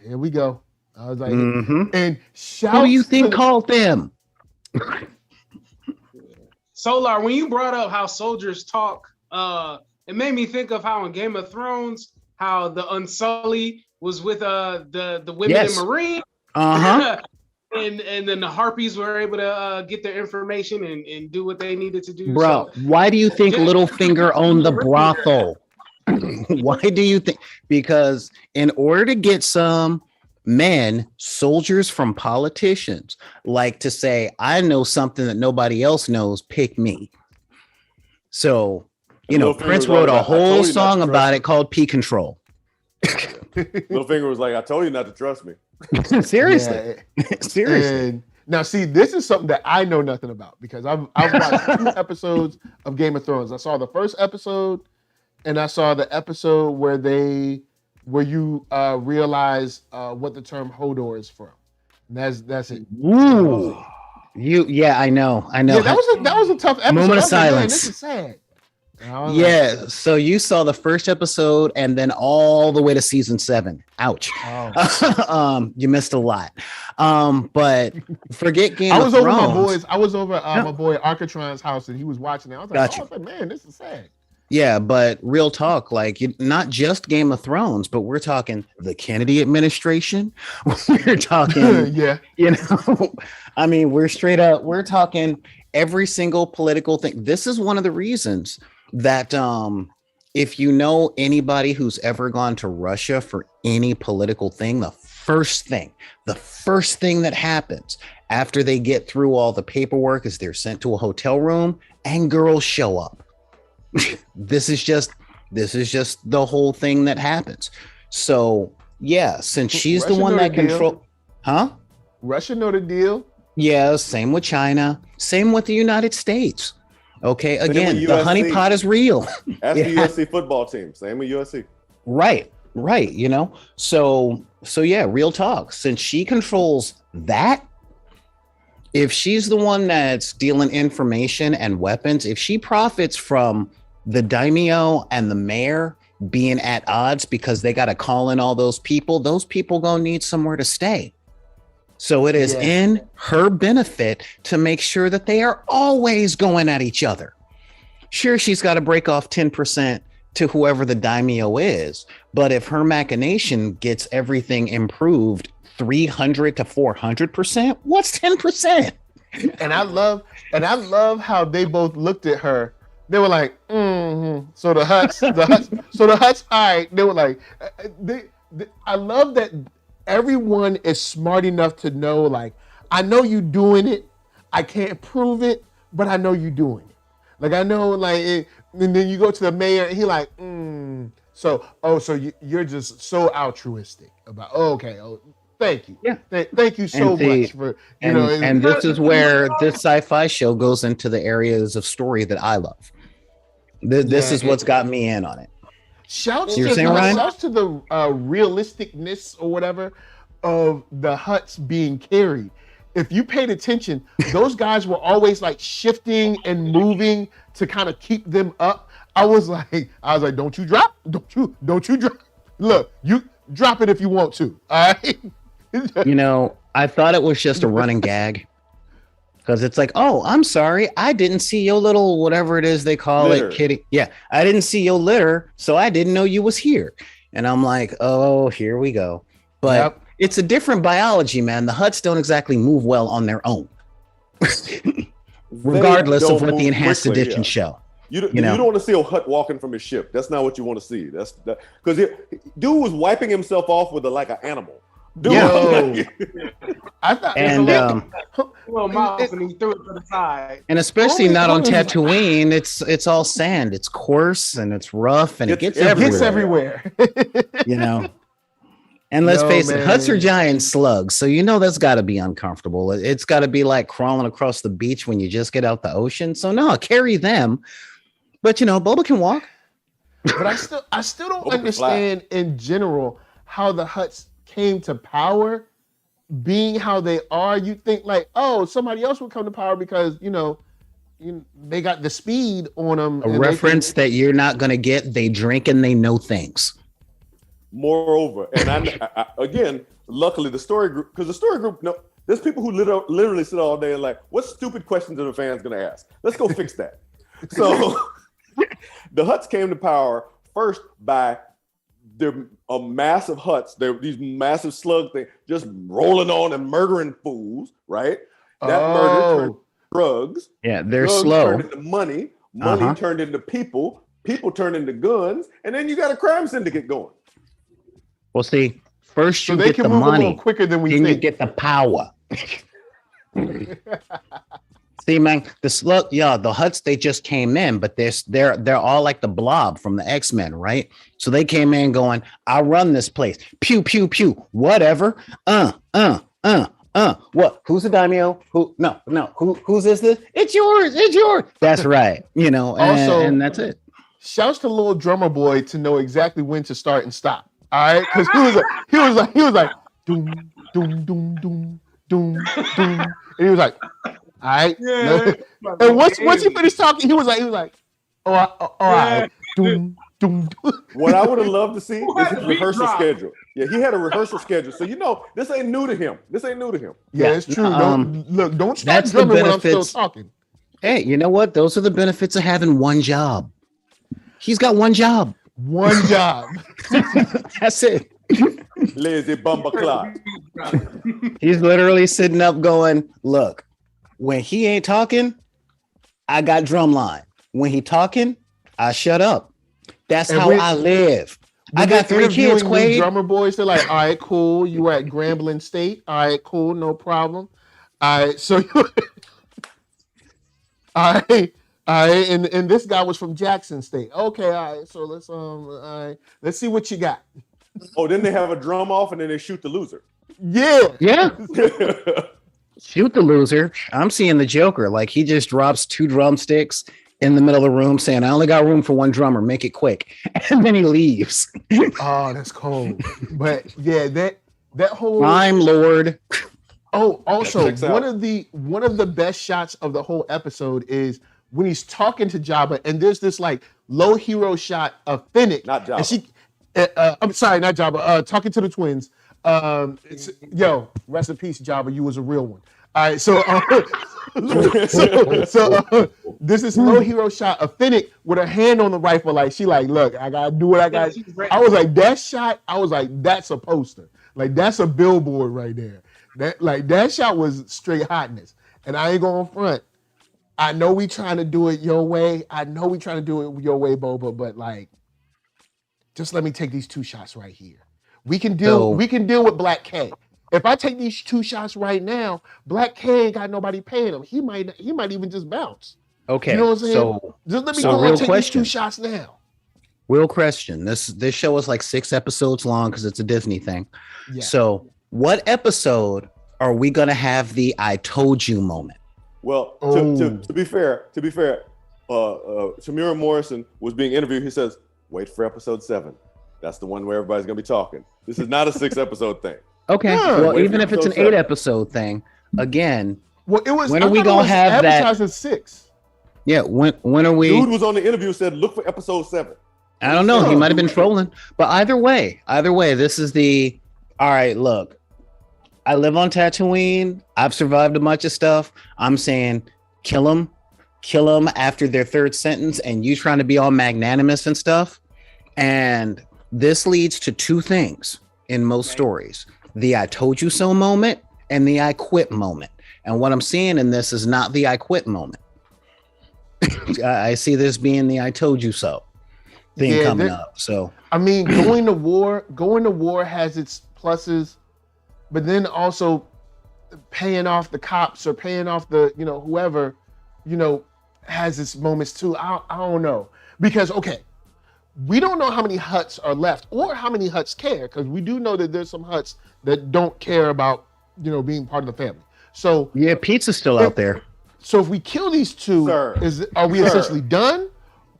here we go. I was like, and who do you think called them? Solar, when you brought up how soldiers talk, it made me think of how in Game of Thrones, how the Unsullied was with the women in Marine. And then the Harpies were able to get their information and do what they needed to do. Bro, why do you think Littlefinger owned the brothel? Why do you think? Because in order to get some men, soldiers from politicians like to say, I know something that nobody else knows, pick me. So, Prince wrote a whole song about it called P Control. Littlefinger was like, I told you not to trust me. Seriously. And now, see, this is something that I know nothing about because I've watched 2 episodes of Game of Thrones. I saw the first episode and I saw the episode where you realize what the term Hodor is from. And that's it. Ooh. I know. Yeah, that was a tough episode. Moment of silence. Man, this is sad. Yeah, so you saw the first episode and then all the way to season 7. Ouch. Oh. You missed a lot. But forget Game of Thrones. I was over my boy Arcatron's house and he was watching it. I was like, man, this is sad. Yeah, but real talk, like not just Game of Thrones, but we're talking the Kennedy administration. We're talking, I mean, we're talking every single political thing. This is one of the reasons that if you know anybody who's ever gone to Russia for any political thing, the first thing that happens after they get through all the paperwork is they're sent to a hotel room and girls show up. This is just the whole thing that happens. So yeah, since she's Russia the one that controls, Russia know the deal. Yeah, same with China, same with the United States. Okay, again, the honeypot is real. Ask the USC football team. Same with USC. Right. So yeah, real talk. Since she controls that, if she's the one that's dealing information and weapons, if she profits from the daimyo and the mayor being at odds because they got to call in all those people gonna need somewhere to stay. So it is in her benefit to make sure that they are always going at each other. Sure, she's got to break off 10% to whoever the daimyo is, but if her machination gets everything improved 300 to 400%, what's 10%? And I love how they both looked at her. They were like, So the Hutts, all right. They were like, I love that everyone is smart enough to know, like, I know you doing it. I can't prove it, but I know you doing it. Like, I know, like, and then you go to the mayor and he like, So you're just so altruistic about, thank you. Yeah. Thank you so much for, and this is where this sci-fi show goes into the areas of story that I love. This is what's got me in on it. Shouts to the realisticness or whatever of the Hutts being carried. If you paid attention, those guys were always like shifting and moving to kind of keep them up. I was like, don't you drop. Look, you drop it if you want to. All right. I thought it was just a running gag. Because it's like, oh, I'm sorry, I didn't see your little whatever it is they call litter. It, kitty. Yeah, I didn't see your litter, so I didn't know you was here. And I'm like, oh, here we go. But it's a different biology, man. The Hutts don't exactly move well on their own, regardless of what the enhanced edition show. You don't want to see a Hutt walking from his ship. That's not what you want to see. That's because dude was wiping himself off with like an animal. Dude, I thought, and and he threw it to the side. And especially not on Tatooine, it's all sand. It's coarse and it's rough and it gets everywhere. And let's face it, Hutts are giant slugs, so that's got to be uncomfortable. It's got to be like crawling across the beach when you just get out the ocean. So no, carry them. But Boba can walk. But I still don't understand in general how the Hutts came to power, being how they are. You think like, oh, somebody else would come to power because they got the speed on them. A reference that you're not gonna get. They drink and they know things. Moreover, and I again, luckily the story group, there's people who literally sit all day and like, what stupid questions are the fans gonna ask? Let's go fix that. So the Hutts came to power first by they're a massive Hutts. They're these massive slug things just rolling on and murdering fools, right? That murder turned into drugs. Yeah, they're drugs slow. Turned into money. Money turned into people. People turned into guns. And then you got a crime syndicate going. Well, see, first you get the money, a little quicker than we then think. you get the power. See, man, the Hutts, they just came in, but they're all like the Blob from the X-Men, right? So they came in going, I run this place. Pew, pew, pew, whatever. What? Who's the daimyo? Whose is this? It's yours. That's right. And that's it. Shouts to little drummer boy to know exactly when to start and stop. All right, because he was like, doom, doom, doom, doom, doom, doom, and he was like, all right. Yeah. And once he finished talking, he was like, all right. Doom, doom, doom. What I would have loved to see is his rehearsal schedule. Yeah, he had a rehearsal schedule, so this ain't new to him. Yeah, it's true. Don't start drumming when I'm still talking. Hey, you know what? Those are the benefits of having one job. He's got one job. One job. That's it. Lazy bumper clock. He's literally sitting up going, look, when he ain't talking, I got drumline. When he talking, I shut up. That's how I live. I got 3 kids, Quaid. Drummer boys, they're like, all right, cool. You at Grambling State. All right, cool. No problem. All right. So all right. All right, and this guy was from Jackson State. Okay, all right. So let's see what you got. Oh, then they have a drum off and then they shoot the loser. Yeah. Shoot the loser. I'm seeing the Joker. Like he just drops 2 drumsticks in the middle of the room saying, I only got room for 1 drummer. Make it quick. And then he leaves. Oh, that's cold. But yeah, that whole Crime Lord. Oh, also Checks out. one of the best shots of the whole episode is when he's talking to Jabba, and there's this like low hero shot of Fennec, Not Jabba. and she, I'm sorry, not Jabba, talking to the twins. Yo, rest in peace, Jabba. You was a real one. All right, so this is low hero shot of Fennec with her hand on the rifle, like she like, look, I gotta do what I got. I was like, that shot. I was like, that's a poster. Like that's a billboard right there. That shot was straight hotness. And I ain't going front. I know we trying to do it your way. Boba, but like, just let me take these 2 shots right here. We can deal with Black K. If I take these 2 shots right now, Black K ain't got nobody paying him. He might even just bounce. Okay. You know what I'm saying? So just let me so go real and take question. these 2 shots now. Real question. This show is like 6 episodes long because it's a Disney thing. Yeah. So what episode are we gonna have the "I told you" moment? Well, to be fair, Temuera Morrison was being interviewed. He says, "Wait for episode 7. That's the one where everybody's gonna be talking. This is not a 6 episode thing." Okay. Yeah. Well, Wait even for if it's an episode 7. 8 episode thing, again, Well, it was. When are we gonna have that- advertised as 6? yeah. When are we? Dude was on the interview, said, "Look for episode 7." I don't know. He might have been trolling, but either way, this is the. All right, look. I live on Tatooine. I've survived a bunch of stuff. I'm saying kill them after their 3rd sentence, and you trying to be all magnanimous and stuff. And this leads to 2 things in most stories: the "I told you so" moment and the "I quit" moment. And what I'm seeing in this is not the "I quit" moment. I see this being the "I told you so" thing coming up. So I mean, going to war has its pluses, but then also paying off the cops or paying off the, whoever, has its moments too. I don't know. Because, okay, we don't know how many Hutts are left or how many Hutts care, because we do know that there's some Hutts that don't care about, being part of the family. So yeah, Pizza's still out there. So if we kill these 2, are we essentially done?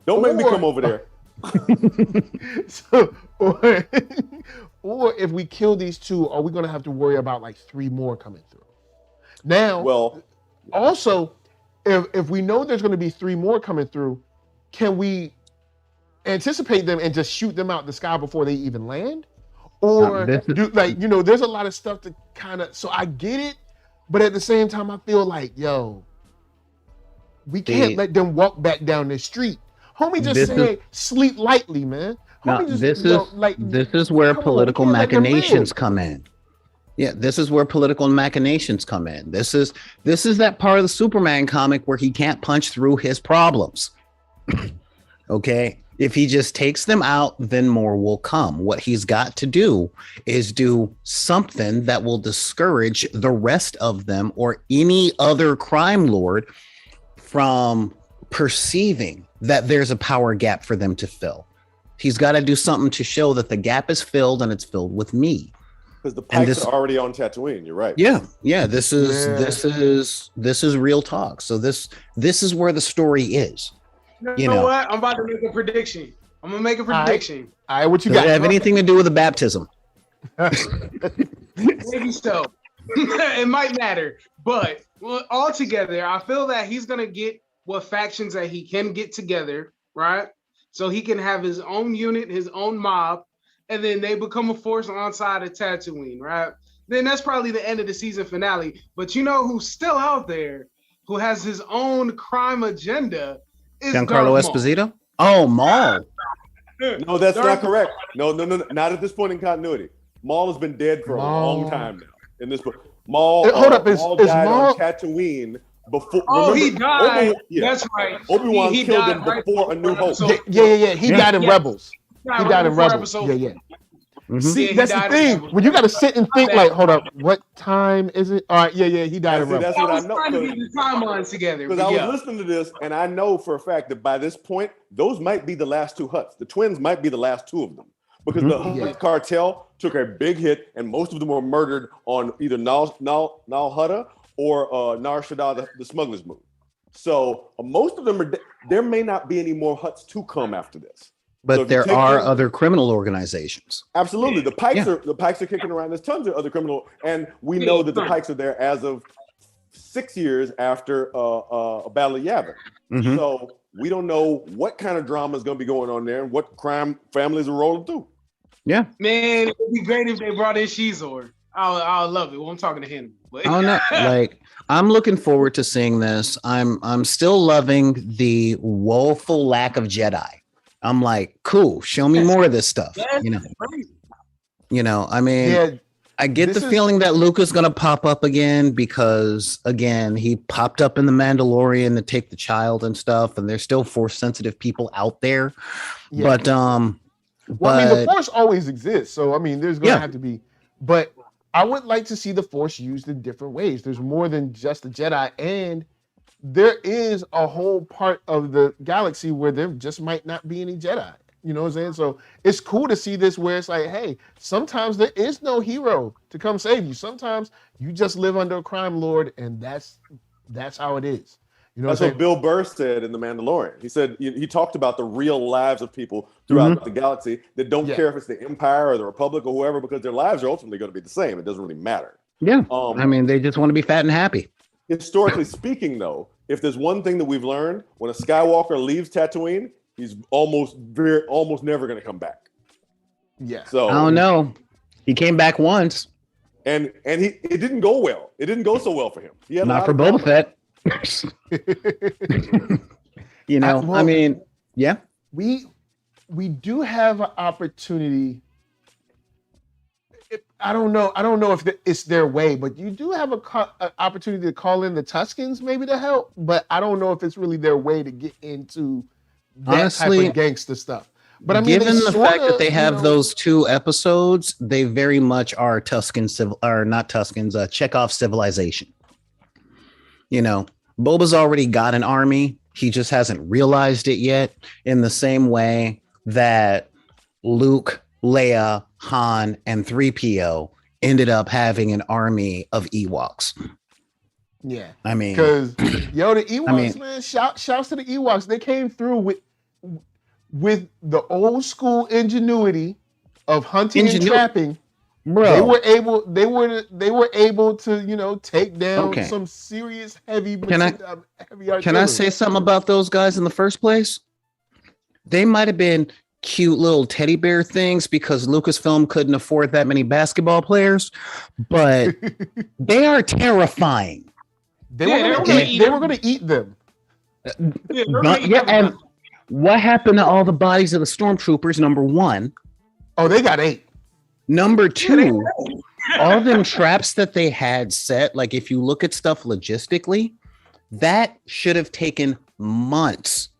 Don't make me come over there. Or if we kill these 2, are we going to have to worry about like 3 more coming through? Now, Well, also, if we know there's going to be 3 more coming through, can we anticipate them and just shoot them out the sky before they even land? Or there's a lot of stuff to kind of. So I get it, but at the same time, I feel like, we can't let them walk back down the street. Homie just said, sleep lightly, man. This is where political machinations come in. Yeah, this is where political machinations come in. This is that part of the Superman comic where he can't punch through his problems. Okay? If he just takes them out, then more will come. What he's got to do is do something that will discourage the rest of them or any other crime lord from perceiving that there's a power gap for them to fill. He's got to do something to show that the gap is filled and it's filled with me. Because the Pikes are already on Tatooine. You're right. Yeah. This is real talk. So this is where the story is. You know what? I'm about to make a prediction. I'm gonna make a prediction. All right, what you Does got? it have anything to do with the baptism? Maybe so. It might matter, but altogether, I feel that he's gonna get what factions that he can get together, right? So he can have his own unit, his own mob, and then they become a force on side of Tatooine, right? Then that's probably the end of the season finale. But you know who's still out there, who has his own crime agenda? Is Giancarlo Esposito? Oh, Maul. No, that's not correct. No, not at this point in continuity. Maul has been dead for a long time now. In this book, Maul died on Tatooine before. Oh, he died. That's right. Obi-Wan killed him before A New Hope. Yeah. He died in Rebels. He died in Rebels. Yeah. Mm-hmm. See, that's the thing. When you got to sit and think, like, hold up, what time is it? All right, yeah, he died in Rebels. That's what I know. Trying to get the timelines together. Because I was listening to this, and I know for a fact that by this point, those might be the last 2 Hutts. The twins might be the last 2 of them. Because the Hutt cartel took a big hit, and most of them were murdered on either Nal Hutta or Nar Shaddaa, the smuggler's moon. So most of them are there may not be any more Hutts to come after this. But So if you there take are them- other criminal organizations. Absolutely. The Pikes Yeah. are kicking around. There's tons of other criminal, and we know that the Pikes are there as of 6 years after a Battle of Yavin. Mhm. So we don't know what kind of drama is going to be going on there and what crime families are rolling through. Yeah. Man, it would be great if they brought in Shizor. I'll love it. Well, I'm talking to him. But I don't know. Like, I'm looking forward to seeing this. I'm still loving the woeful lack of Jedi. I'm like, cool, show me more of this stuff. That's You know, crazy. I mean, Yeah, I get this the is- feeling that Luke is gonna pop up again because again, he popped up in the Mandalorian to take the child and stuff, and there's still force sensitive people out there. Yeah. But well, I mean, the Force always exists, so I mean, there's going to Yeah. have to be. But I would like to see the Force used in different ways. There's more than just the Jedi, and there is a whole part of the galaxy where there just might not be any Jedi. You know what I'm saying? So it's cool to see this where it's like, hey, sometimes there is no hero to come save you. Sometimes you just live under a crime lord, and that's how it is. You know That's what I'm what Bill Burr said in The Mandalorian. He said he talked about the real lives of people throughout the galaxy that don't Yeah. care if it's the Empire or the Republic or whoever, because their lives are ultimately going to be the same. It doesn't really matter. yeah, Um, I mean, they just want to be fat and happy. Historically speaking, though, if there's one thing that we've learned, when a Skywalker leaves Tatooine, he's almost never going to come back. Yeah. So I don't know. He came back once, and it didn't go well. It didn't go so well for him. He had a not lot for of Boba problems. Fett. I mean, yeah. we do have an opportunity. I don't know if it's their way, but you do have an opportunity to call in the Tuskens maybe to help. But I don't know if it's really their way to get into that Honestly, type of gangster stuff. But I mean, given they the sorta, fact that they have you know, those 2 episodes, they very much are Chekhov's civilization. Boba's already got an army. He just hasn't realized it yet, in the same way that Luke, Leia, Han, and 3PO ended up having an army of Ewoks. yeah, I mean, because the Ewoks, mean- man, shouts to the Ewoks. They came through with the old school ingenuity of hunting and trapping. bro, They were able to, take down Okay. some serious heavy Can I- heavy artillery. can I say something about those guys in the first place? They might have been cute little teddy bear things because Lucasfilm couldn't afford that many basketball players, but they are terrifying. they Yeah, were going to eat them. Yeah, And what happened to all the bodies of the stormtroopers? Number 1. Oh, they got 8. Number 2, all them traps that they had set, like if you look at stuff logistically, that should have taken months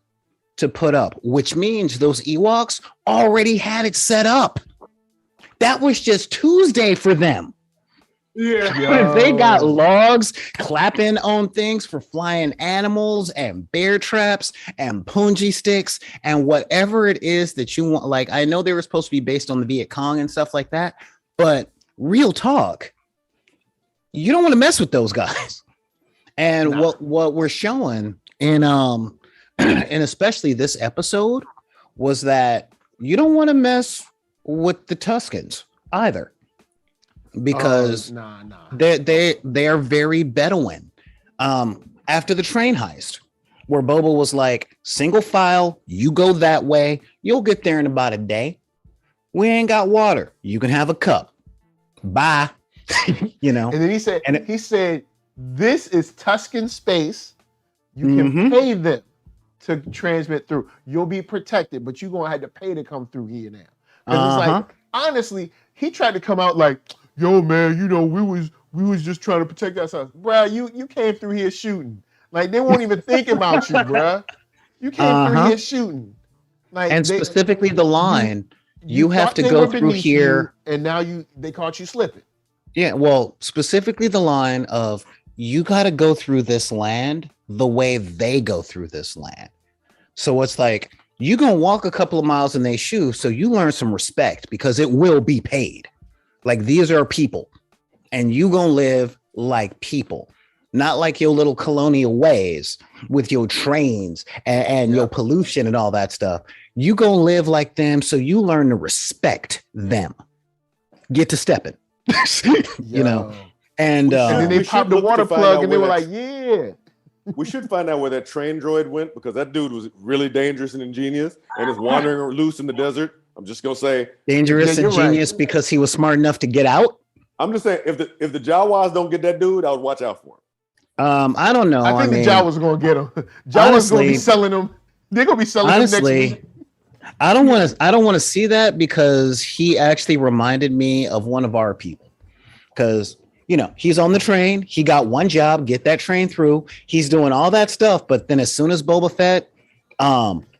to put up, which means those Ewoks already had it set up. That was just Tuesday for them. Yeah. They got logs clapping on things for flying animals and bear traps and punji sticks and whatever it is that you want. Like, I know they were supposed to be based on the Viet Cong and stuff like that, but real talk, you don't want to mess with those guys. And Nah. what we're showing in and especially this episode was that you don't want to mess with the Tuskens either, because nah. they are very Bedouin. After the train heist, where Boba was like, single file, you go that way, you'll get there in about a day. We ain't got water. You can have a cup. Bye. And then he said, this is Tusken space. You can pay them to transmit through. You'll be protected, but you're gonna have to pay to come through here now. And it's like, honestly, he tried to come out like, yo, man, we was just trying to protect ourselves. Bruh, you came through here shooting. Like, they won't even think about you, bruh. You came through here shooting. Like, And specifically the line, you have thought to they go were through beneath here. you, and now they caught you slipping. Yeah, well, specifically the line of, you got to go through this land the way they go through this land. So it's like, you're going to walk a couple of miles in their shoes, so you learn some respect because it will be paid. Like, these are people, and you going to live like people, not like your little colonial ways with your trains and your pollution and all that stuff. You go live like them, so you learn to respect them. Get to stepping, you know. And then they popped the water plug and they were like, yeah. We should find out where that train droid went, because that dude was really dangerous and ingenious and is wandering loose in the desert. I'm just gonna say dangerous and genius because he was smart enough to get out. I'm just saying, if the Jawas don't get that dude, I would watch out for him. I don't know. I think the Jawas gonna get him. Jawas gonna be selling them. They're gonna be selling them next week. I don't want to see that, because he actually reminded me of one of our people. Because he's on the train. He got one job, get that train through. He's doing all that stuff, but then as soon as Boba Fett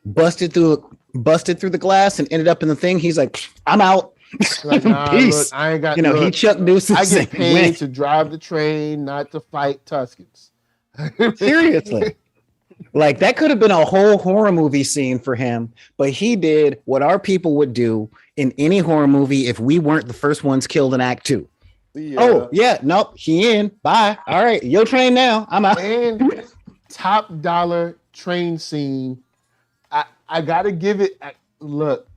busted through the glass and ended up in the thing, he's like, I'm out. Like, nah, peace. Look, I ain't got. He Chuck Deuces. I get paid to drive the train, not to fight Tuskens. Seriously. Like, that could have been a whole horror movie scene for him, but he did what our people would do in any horror movie if we weren't the first ones killed in Act 2. Oh, yeah, nope, he in. Bye. All right, your train now. I'm out. And top dollar train scene. I gotta give it. Look,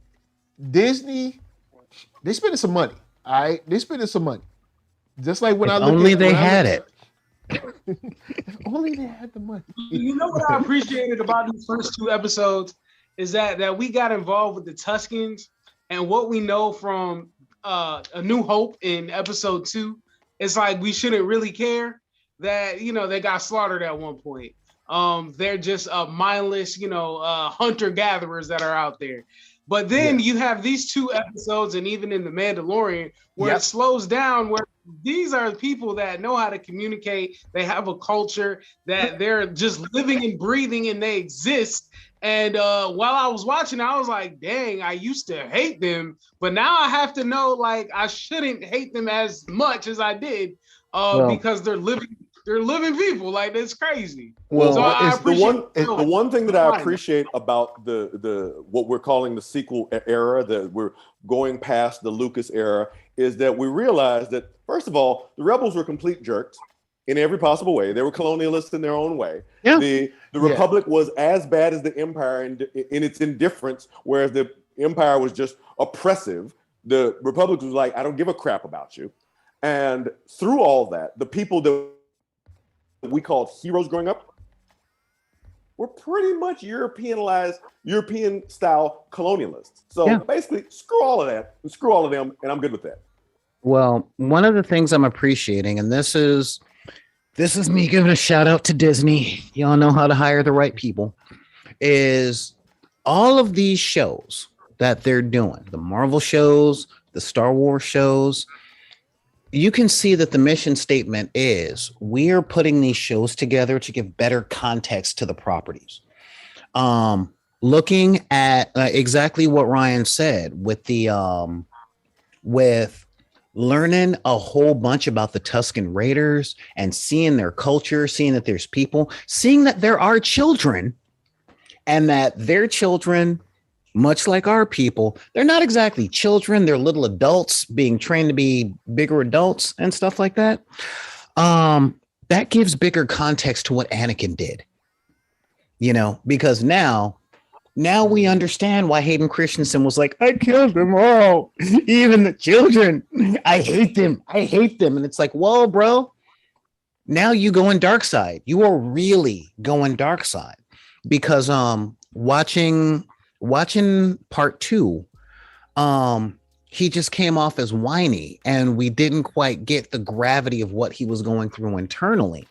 Disney, they spending some money. All right, they spending some money. Just like when only they had it. If only they had the money. You know what I appreciated about these first 2 episodes is that we got involved with the Tuskens, and what we know from A New Hope in episode 2. It's like we shouldn't really care that they got slaughtered at one point. They're just mindless, hunter gatherers that are out there. But then you have these 2 episodes, and even in The Mandalorian, where it slows down, where these are people that know how to communicate. They have a culture that they're just living and breathing, and they exist. And while I was watching, I was like, dang, I used to hate them, but now I have to know, like, I shouldn't hate them as much as I did because they're living people. Like, that's crazy. Well, so the one thing that I appreciate about the what we're calling the sequel era, that we're going past the Lucas era, is that we realize that, first of all, the rebels were complete jerks in every possible way. They were colonialists in their own way. Yeah. The Republic was as bad as the Empire in its indifference, whereas the Empire was just oppressive. The Republic was like, I don't give a crap about you. And through all that, the people that we called heroes growing up were pretty much European-style colonialists. So basically, screw all of that and screw all of them, and I'm good with that. Well, one of the things I'm appreciating, and this is me giving a shout out to Disney. Y'all know how to hire the right people. Is all of these shows that they're doing, the Marvel shows, the Star Wars shows, you can see that the mission statement is we are putting these shows together to give better context to the properties. Looking at exactly what Ryan said with the with learning a whole bunch about the Tusken Raiders and seeing their culture, seeing that there's people, seeing that there are children, and that their children, much like our people, they're not exactly children. They're little adults being trained to be bigger adults and stuff like that. That gives bigger context to what Anakin did, because now we understand why Hayden Christensen was like, I killed them all, even the children. I hate them. And it's like, whoa, bro, now you go in dark side. You are really going dark side, because watching part 2, he just came off as whiny, and we didn't quite get the gravity of what he was going through internally,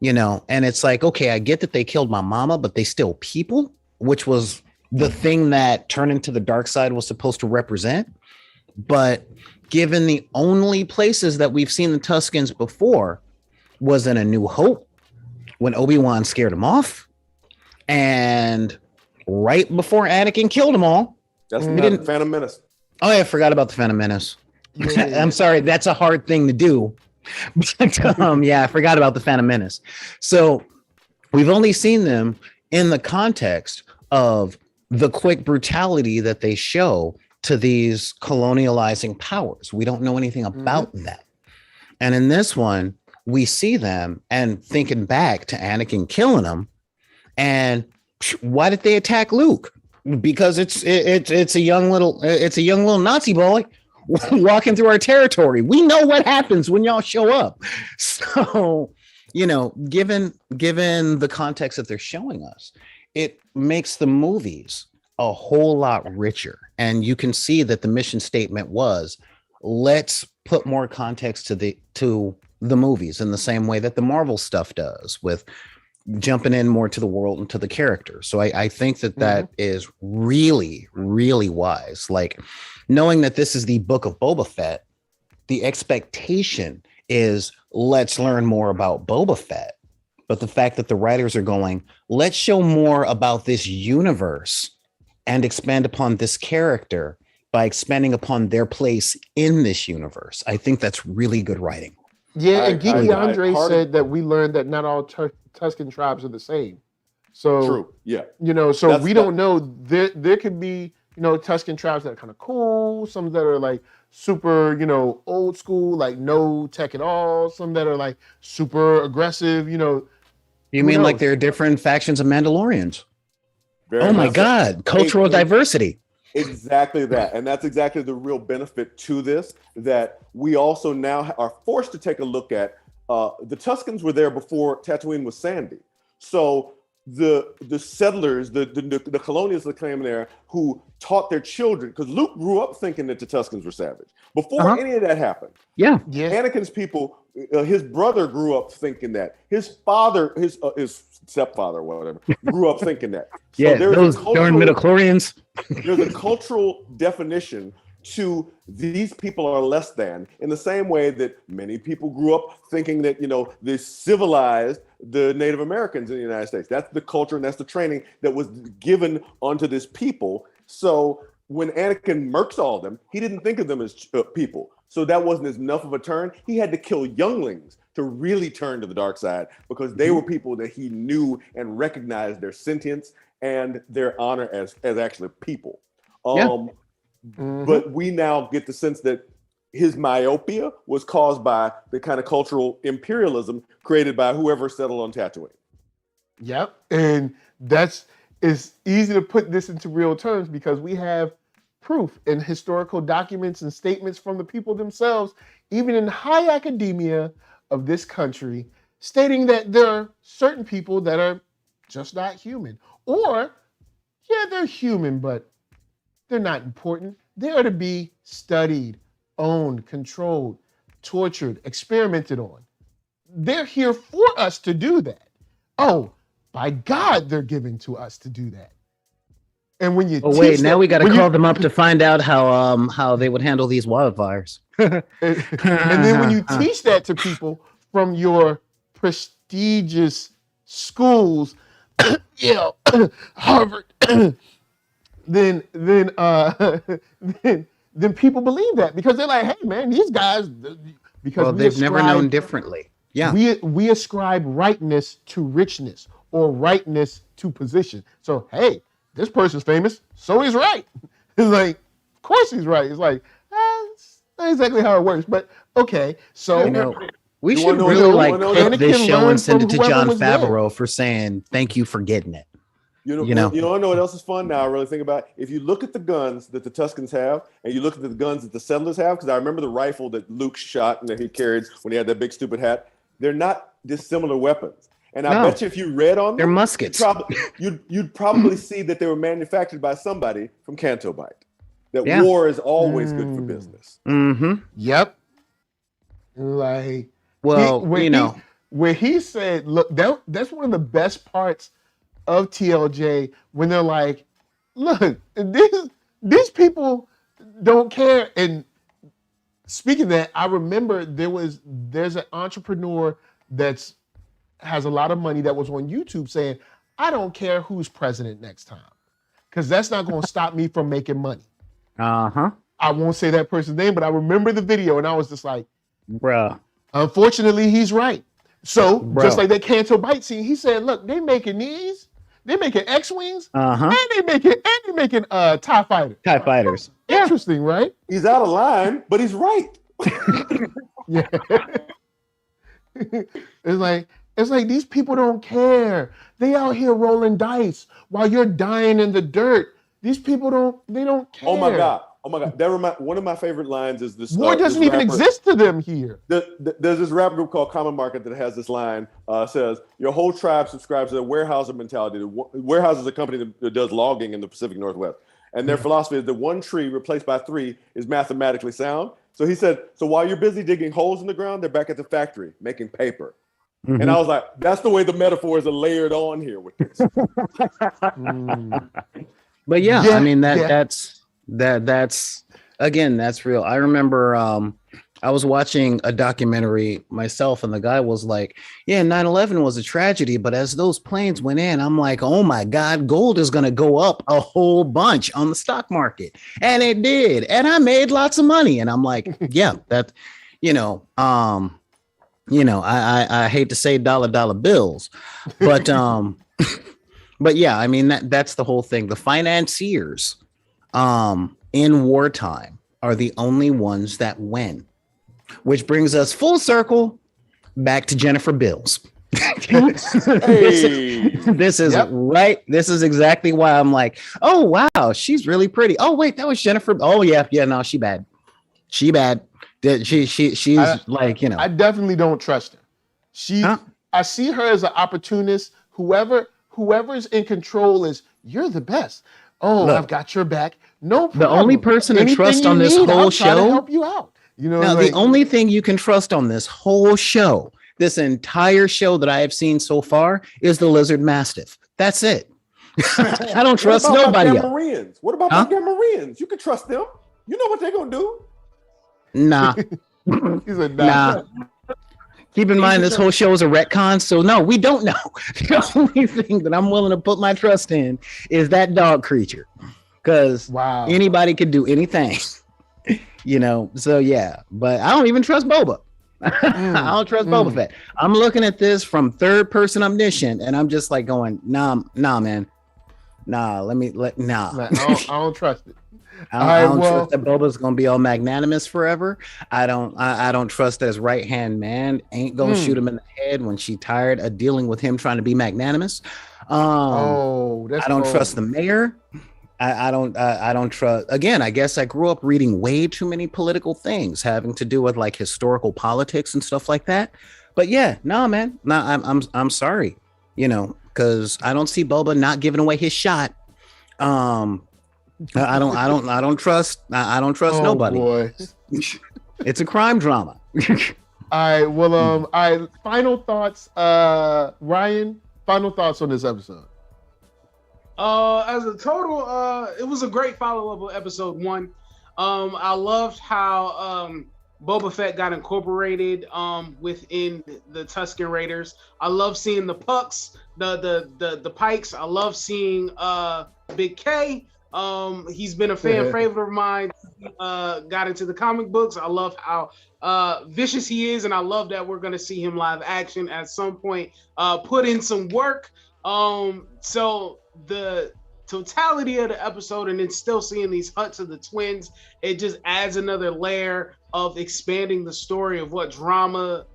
and it's like, okay, I get that they killed my mama, but they still people, which was the thing that Turn into the Dark Side was supposed to represent. But given the only places that we've seen the Tuskens before was in A New Hope, when Obi-Wan scared him off, and right before Anakin killed them all. That's the Phantom Menace. Oh, yeah, I forgot about the Phantom Menace. I'm sorry, that's a hard thing to do. But, I forgot about the Phantom Menace. So we've only seen them in the context of the quick brutality that they show to these colonializing powers. We don't know anything about that. And in this one, we see them, and thinking back to Anakin killing them, And why did they attack Luke? Because it's a young little Nazi boy walking through our territory. We know what happens when y'all show up. So, given the context that they're showing us, it makes the movies a whole lot richer. And you can see that the mission statement was, let's put more context to the movies in the same way that the Marvel stuff does, with jumping in more to the world and to the characters. So I think that is really, really wise. Like, knowing that this is the book of Boba Fett, the expectation is, let's learn more about Boba Fett. But the fact that the writers are going, let's show more about this universe and expand upon this character by expanding upon their place in this universe. I think that's really good writing. Yeah, and Geeky Andre said that we learned that not all Tusken tribes are the same. So true, yeah. We don't know. There could be, Tusken tribes that are kind of cool, some that are like super, old school, like no tech at all, some that are like super aggressive, You mean like there are different factions of Mandalorians? Very my God, cultural diversity. Exactly that. And that's exactly the real benefit to this, that we also now are forced to take a look at the Tuskens were there before Tatooine was sandy. So the settlers, the colonials that came there, who taught their children, because Luke grew up thinking that the Tuskens were savage. Before any of that happened, Anakin's people, his brother grew up thinking that. His father, his stepfather, or whatever, grew up thinking that. So those darn midichlorians. There's a cultural definition to these people are less than, in the same way that many people grew up thinking that, they civilized the Native Americans in the United States. That's the culture and that's the training that was given onto this people. So when Anakin murks all of them, he didn't think of them as people. So that wasn't enough of a turn. He had to kill younglings to really turn to the dark side, because they were people that he knew and recognized their sentience and their honor as actually people. But we now get the sense that his myopia was caused by the kind of cultural imperialism created by whoever settled on Tatooine. Yep. And it's easy to put this into real terms because we have proof in historical documents and statements from the people themselves, even in high academia of this country, stating that there are certain people that are just not human. Or, they're human, but they're not important. They are to be studied, owned, controlled, tortured, experimented on. They're here for us to do that. Oh, by God, they're given to us to do that. And when you now we got to call them up to find out how they would handle these wildfires. and then when you teach that to people from your prestigious schools, Harvard, then people believe that, because they're like, hey man, these guys, because they've never known differently. Yeah, we ascribe rightness to richness or rightness to position. So hey, this person's famous, so he's right. It's like, of course he's right. It's like, that's not exactly how it works, but okay. So we should really clip this show and send it to Jon Favreau for saying thank you for getting it. You know what else is fun now? I really think about it. If you look at the guns that the Tuskens have, and you look at the guns that the settlers have, because I remember the rifle that Luke shot and that he carried when he had that big stupid hat. They're not dissimilar weapons. And I bet you if you read on them, they're muskets. You'd probably see that they were manufactured by somebody from Canto Bight. That war is always good for business. Mm-hmm. Yep. Like, where he said, look, that's one of the best parts of TLJ, when they're like, look, these people don't care. And speaking of that, I remember there's an entrepreneur that's has a lot of money that was on YouTube saying, I don't care who's president next time, because that's not going to stop me from making money. Uh-huh. I won't say that person's name, but I remember the video and I was just like, bruh. Unfortunately, he's right. So just like that Canto Bight scene, he said, look, they making these, they making X-Wings, and they making TIE fighters. TIE fighters. Interesting, right? He's out of line, but he's right. Yeah. It's like, It's like these people don't care. They out here rolling dice while you're dying in the dirt. These people don't care. Oh my God. One of my favorite lines is this. War doesn't even exist to them here. There's this rap group called Common Market that has this line, says, your whole tribe subscribes to the Weyerhaeuser mentality. Weyerhaeuser is a company that does logging in the Pacific Northwest. And their philosophy is that one tree replaced by 3 is mathematically sound. So he said, so while you're busy digging holes in the ground, they're back at the factory making paper. Mm-hmm. And I was like, that's the way the metaphors are layered on here with this. But yeah, I mean, that's again, that's real. I remember I was watching a documentary myself, and the guy was like, yeah, 9/11 was a tragedy, but as those planes went in, I'm like, oh my God, gold is going to go up a whole bunch on the stock market. And it did. And I made lots of money. And I'm like, yeah, that, I hate to say dollar bills, but but yeah, I mean, that's the whole thing. The financiers in wartime are the only ones that win. Which brings us full circle back to Jennifer Bills. This is right. This is exactly why I'm like, oh, wow, she's really pretty. Oh, wait, that was Jennifer. Oh, yeah. No, she bad. She's like, I definitely don't trust her. I see her as an opportunist. Whoever's in control is, you're the best. Oh, look, I've got your back. No problem. The only person to trust on this whole show. I'll try to help you out. Now, the only thing you can trust on this whole show, this entire show that I have seen so far, is the Lizard Mastiff. That's it. I don't trust nobody else. Marines? What about my Marines? You can trust them. You know what they're gonna do? Nah. He's a nah. Keep in mind, this whole show is a retcon, so no, we don't know. The only thing that I'm willing to put my trust in is that dog creature, because anybody could do anything. So yeah, but I don't even trust Boba. I don't trust Boba Fett. I'm looking at this from third person omniscient, and I'm just like going, nah, man. Nah, I don't trust it. I don't trust that Boba's gonna be all magnanimous forever. I don't trust that his right hand man ain't gonna shoot him in the head when she tired of dealing with him trying to be magnanimous. I don't trust the mayor. I don't trust. Again, I guess I grew up reading way too many political things having to do with like historical politics and stuff like that. But yeah, no, man, I'm sorry, because I don't see Boba not giving away his shot. I don't trust nobody. Boy. It's a crime drama. All right. Well, all right. Final thoughts, Ryan. Final thoughts on this episode. As a total, it was a great follow-up of episode 1. I loved how Boba Fett got incorporated within the Tusken Raiders. I love seeing the Pucks, the Pikes. I love seeing Big K. He's been a fan favorite of mine. Got into the comic books. I love how vicious he is, and I love that we're gonna see him live action at some point. Put in some work. So the totality of the episode, and then still seeing these huts of the twins, it just adds another layer of expanding the story of what drama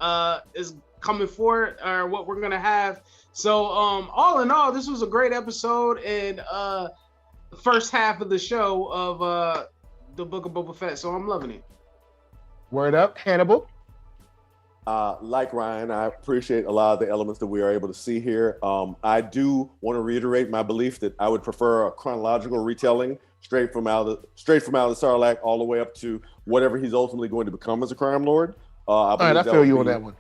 is coming forward, or what we're gonna have. So all in all, this was a great episode, and the first half of the show of the Book of Boba Fett. So I'm loving it. Word up, Hannibal. Like Ryan, I appreciate a lot of the elements that we are able to see here. I do want to reiterate my belief that I would prefer a chronological retelling, straight from out of the Sarlacc all the way up to whatever he's ultimately going to become as a crime lord. I feel you on that one.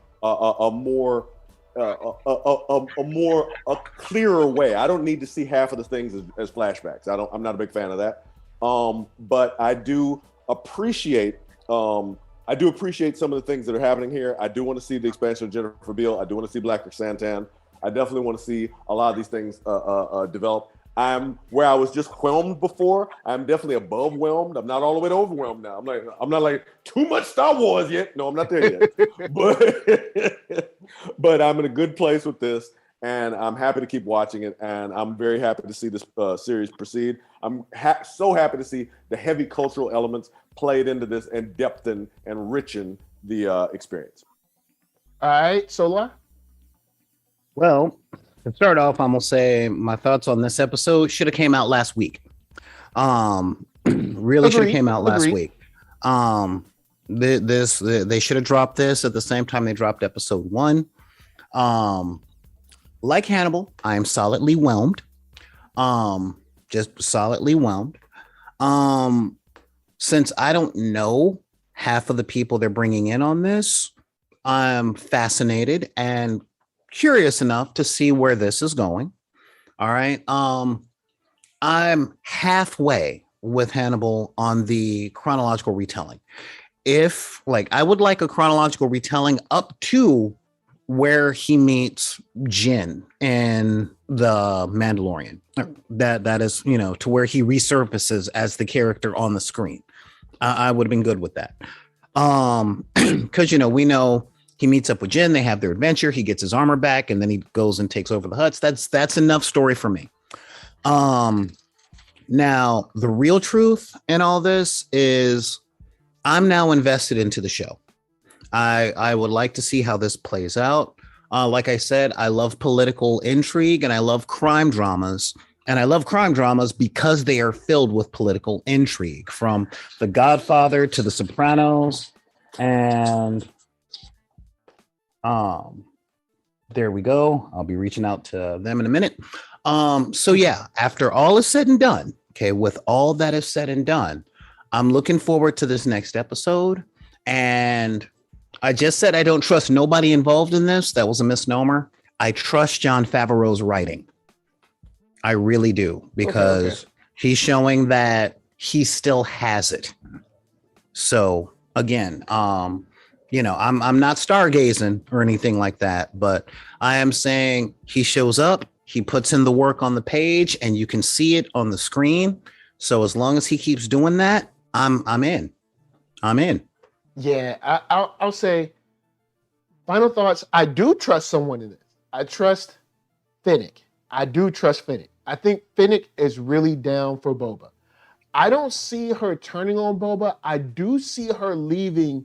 A clearer way. I don't need to see half of the things as flashbacks. I'm not a big fan of that. But I do appreciate. I do appreciate some of the things that are happening here. I do want to see the expansion of Jennifer Beal. I do want to see Black Santan. I definitely want to see a lot of these things develop. I'm where I was just whelmed before. I'm definitely above whelmed. I'm not all the way to overwhelmed now. I'm not like too much Star Wars yet. No, I'm not there yet. but I'm in a good place with this, and I'm happy to keep watching it. And I'm very happy to see this series proceed. I'm so happy to see the heavy cultural elements played into this and depthen and richen the experience. All right, Solar. Well, to start off, I'm gonna say my thoughts on this episode should have came out last week. Really should have came out last week. They should have dropped this at the same time they dropped episode 1. Like Hannibal, I am solidly whelmed. Just solidly whelmed. Since I don't know half of the people they're bringing in on this, I'm fascinated and curious enough to see where this is going. All right. I'm halfway with Hannibal on the chronological retelling. If I would like a chronological retelling up to where he meets Jin in the Mandalorian. That is, to where he resurfaces as the character on the screen. I would have been good with that. Because we know he meets up with Jin, they have their adventure, he gets his armor back, and then he goes and takes over the huts. That's enough story for me. Now the real truth in all this is I'm now invested into the show. I would like to see how this plays out. Like I said, I love political intrigue and I love crime dramas. And I love crime dramas because they are filled with political intrigue, from The Godfather to The Sopranos. And there we go. I'll be reaching out to them in a minute. So yeah, after all is said and done, okay, with all that is said and done, I'm looking forward to this next episode. And I just said I don't trust nobody involved in this. That was a misnomer. I trust Jon Favreau's writing. I really do, because he's showing that he still has it. So again, I'm not stargazing or anything like that, but I am saying he shows up, he puts in the work on the page, and you can see it on the screen. So as long as he keeps doing that, I'm in. I'm in. Yeah, I'll say final thoughts. I do trust someone in this. I trust Finnick. I do trust Finnick. I think Finnick is really down for Boba. I don't see her turning on Boba. I do see her leaving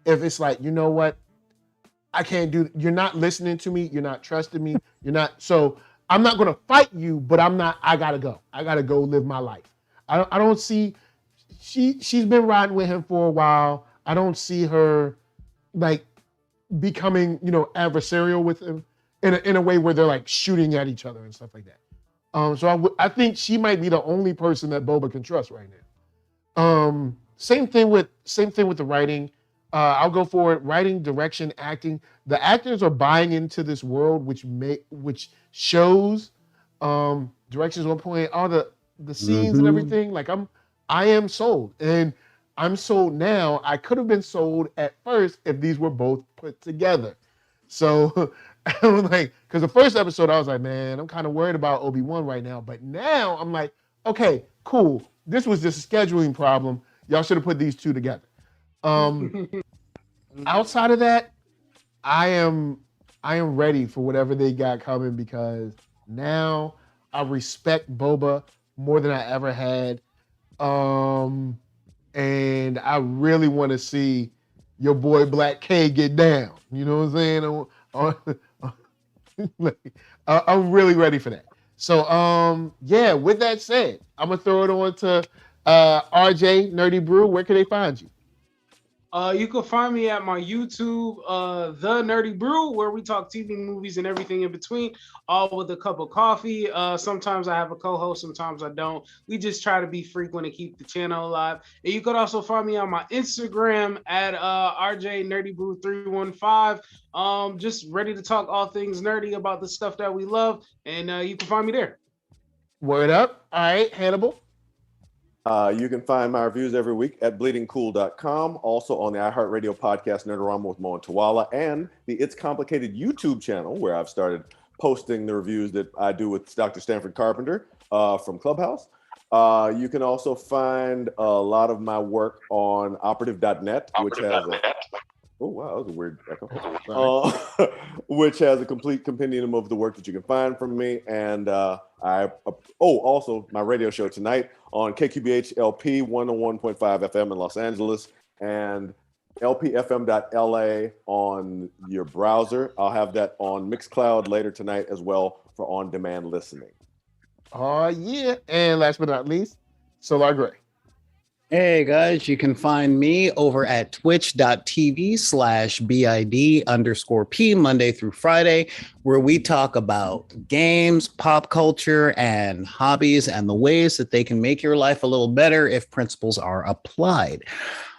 if it's like, you know what? I can't do, you're not listening to me. You're not trusting me. So I'm not going to fight you, but I got to go. I got to go live my life. I don't see, she's been riding with him for a while. I don't see her becoming, adversarial with him in a way where they're shooting at each other and stuff like that. So I think she might be the only person that Boba can trust right now. Same thing with the writing. I'll go for it. Writing, direction, acting. The actors are buying into this world, which shows. Directions 1 point. All the scenes and everything. I am sold, and I'm sold now. I could have been sold at first if these were both put together. So. Because the first episode, I was like, man, I'm kind of worried about Obi-Wan right now. But now I'm like, okay, cool. This was just a scheduling problem. Y'all should have put these two together. Outside of that, I am ready for whatever they got coming, because now I respect Boba more than I ever had. And I really want to see your boy Black K get down. You know what I'm saying? I'm really ready for that. So, with that said, I'm going to throw it on to RJ, Nerdy Brew. Where can they find you? You can find me at my YouTube, The Nerdy Brew, where we talk TV, movies, and everything in between, all with a cup of coffee. Sometimes I have a co-host, sometimes I don't. We just try to be frequent and keep the channel alive. And you could also find me on my Instagram at RJ Nerdy Brew 315. Just ready to talk all things nerdy about the stuff that we love, and you can find me there. Word up. All right, Hannibal. You can find my reviews every week at bleedingcool.com. Also on the iHeartRadio podcast, Nerdorama with Mo and Tawala, and the It's Complicated YouTube channel, where I've started posting the reviews that I do with Dr. Stanford Carpenter from Clubhouse. You can also find a lot of my work on operative.net, which has oh, wow, that was a weird echo. Which has a complete compendium of the work that you can find from me. And also my radio show tonight on KQBH LP 101.5 FM in Los Angeles. And lpfm.la on your browser. I'll have that on Mixcloud later tonight as well for on-demand listening. Oh yeah. And last but not least, Solar Gray. Hey guys, you can find me over at twitch.tv/BID_P Monday through Friday, where we talk about games, pop culture, and hobbies and the ways that they can make your life a little better if principles are applied.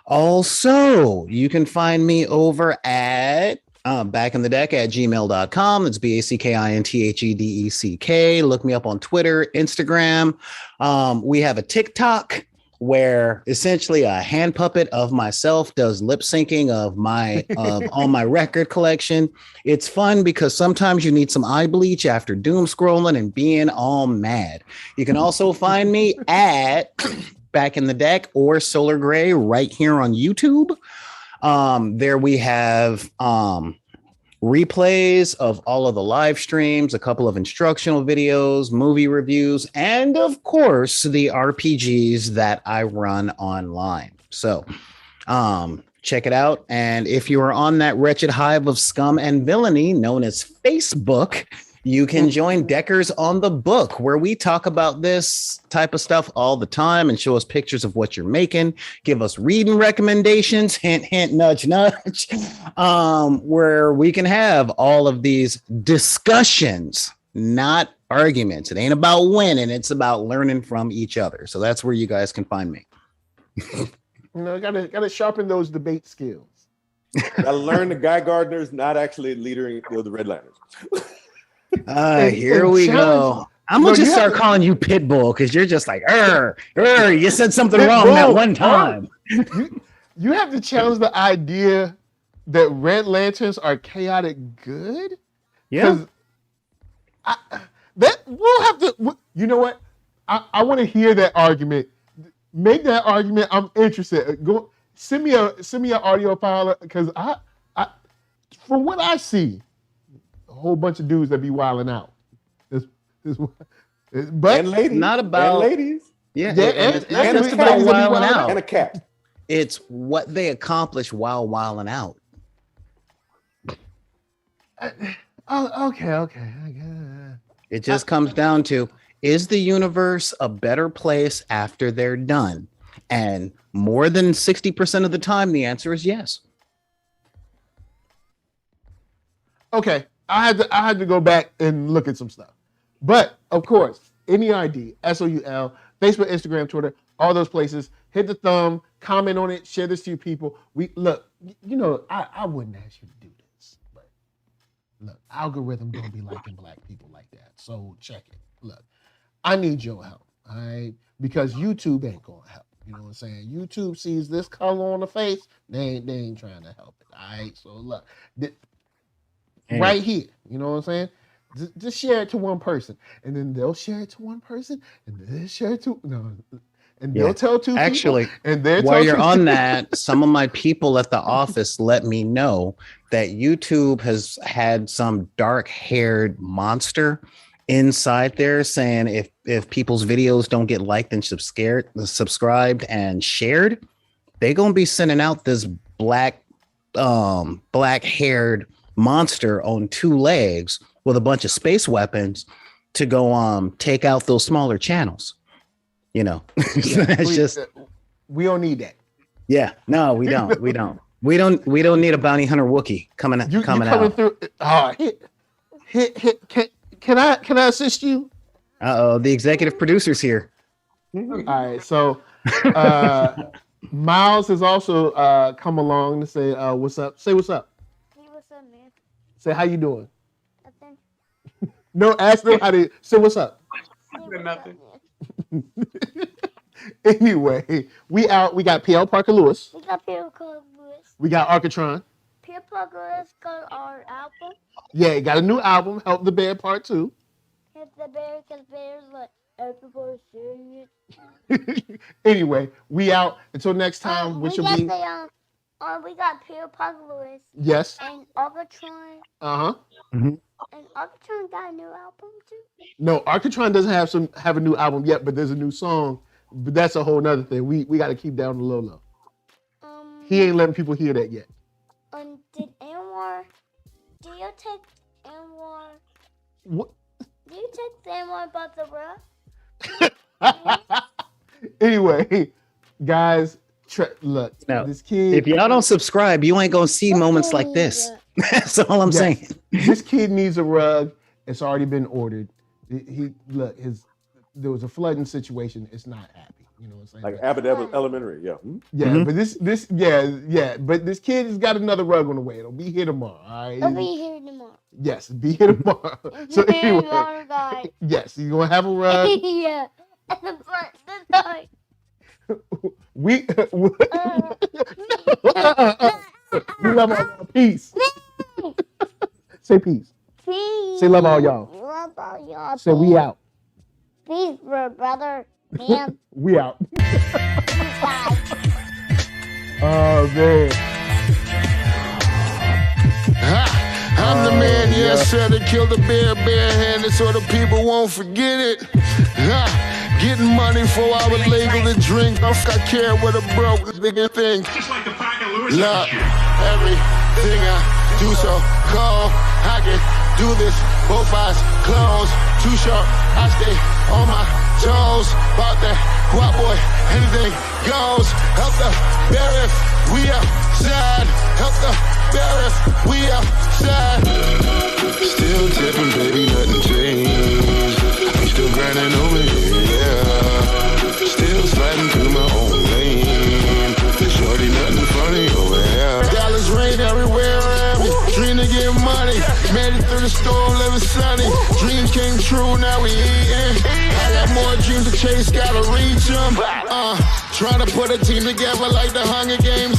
Also, you can find me over at back in the deck at gmail.com. It's BACKINTHEDECK. Look me up on Twitter, Instagram. We have a TikTok where essentially a hand puppet of myself does lip syncing of my all my record collection. It's fun because sometimes you need some eye bleach after doom scrolling and being all mad. You can also find me at Back in the Deck or Solar Gray right here on YouTube. There we have replays of all of the live streams, a couple of instructional videos, movie reviews, and of course the RPGs that I run online. So check it out. And if you are on that wretched hive of scum and villainy known as Facebook, you can join Deckers on the Book, where we talk about this type of stuff all the time and show us pictures of what you're making, give us reading recommendations, hint, hint, nudge, nudge, where we can have all of these discussions, not arguments. It ain't about winning. It's about learning from each other. So that's where you guys can find me. Gotta sharpen those debate skills. Gotta learn the Guy Gardner's not actually leading the Red Lanterns. Here we go. I'm gonna just start calling you Pitbull because you're just like, you said something wrong that one time. You have to challenge the idea that Red Lanterns are chaotic good. Yeah. That we'll have to. You know what? I want to hear that argument. Make that argument. I'm interested. Go send me an audio file because I from what I see, a whole bunch of dudes that be wilding out. But and ladies, not about and ladies. Yeah, and it's not just about ladies wilding out. And a cat. It's what they accomplish while wilding out. Okay. It just comes down to, is the universe a better place after they're done? And more than 60% of the time, the answer is yes. Okay, I had to go back and look at some stuff. But of course, NERD, SOUL, Facebook, Instagram, Twitter, all those places. Hit the thumb, comment on it, share this to your people. We look, I wouldn't ask you to do this, but look, algorithm don't be liking black people like that. So check it. Look, I need your help, all right? Because YouTube ain't gonna help. You know what I'm saying? YouTube sees this color on the face, they ain't trying to help it. All right. So look, right here, you know what I'm saying? Just share it to one person, and then they'll share it to one person, and then they'll share it to and they'll tell two Actually, people. And then while you're on that, some of my people at the office let me know that YouTube has had some dark-haired monster inside there saying if people's videos don't get liked and subscribed and shared, they're gonna be sending out this black-haired monster on two legs with a bunch of space weapons to go take out those smaller channels. You know, we don't need that. Yeah, no, we don't. We don't need a bounty hunter Wookiee coming out. Through. Can I assist you? The executive producer's here. All right, so Miles has also come along to say what's up. Say what's up. Hey, what's up, man? Say how you doing. Nothing. No, ask them how they say what's up. Nothing. Anyway, we out. We got PL Parker Lewis. We got Peter Parker Lewis. We got Arcatron. Peter Parker Lewis got our album. Yeah, he got a new album, Help the Bear Part 2. Hit the bear, because bears like everybody's saying it. Anyway, we out. Until next time, which will be. We got Peter Parker Lewis. Yes. And Arcatron. Mm-hmm. And Arcatron got a new album too. No, Arcatron doesn't have a new album yet, but there's a new song. But that's a whole nother thing. We got to keep down the low. He ain't letting people hear that yet. Did Anwar? Do you take Anwar? What? Do you take Anwar about the rug? Anyway, guys, look. No. This kid. If y'all don't subscribe, you ain't gonna see moments like this. That's all I'm saying. This kid needs a rug. It's already been ordered. There was a flooding situation. It's not happy. You know what I'm saying? Like Abbott Elementary, yeah. Yeah, but but this kid has got another rug on the way. It'll be here tomorrow. All right. It'll be here tomorrow. Yes, it'll be here tomorrow. So anyway, yes, you're gonna have a rug. Yeah, and the front, the side. We love all y'all. Peace. Say peace. Peace. Say love all y'all. Love all y'all. Say we out. Peace, brother. Man. We out. Bye. Oh man. I'm the man, yes sir, that killed the bear barehanded so the people won't forget it. Getting money for I was legal to drink. I care what a broke nigga think. Look, everything I do so cold. I can do this, both eyes closed. Too short, I stay on my toes. About that guap boy, anything goes. Help the bear if we outside. Help the bear if we outside. Still tipping, baby, nothing changed. I'm still grinding over here, yeah. Still sliding through my own lane. Shorty, nothing funny over here. Dallas rain everywhere around me. Dream to get money. Made it through the storm, living sunny. Dreams came true, now we eating. I got more dreams to chase, gotta reach them. Trying to put a team together like the Hunger Games.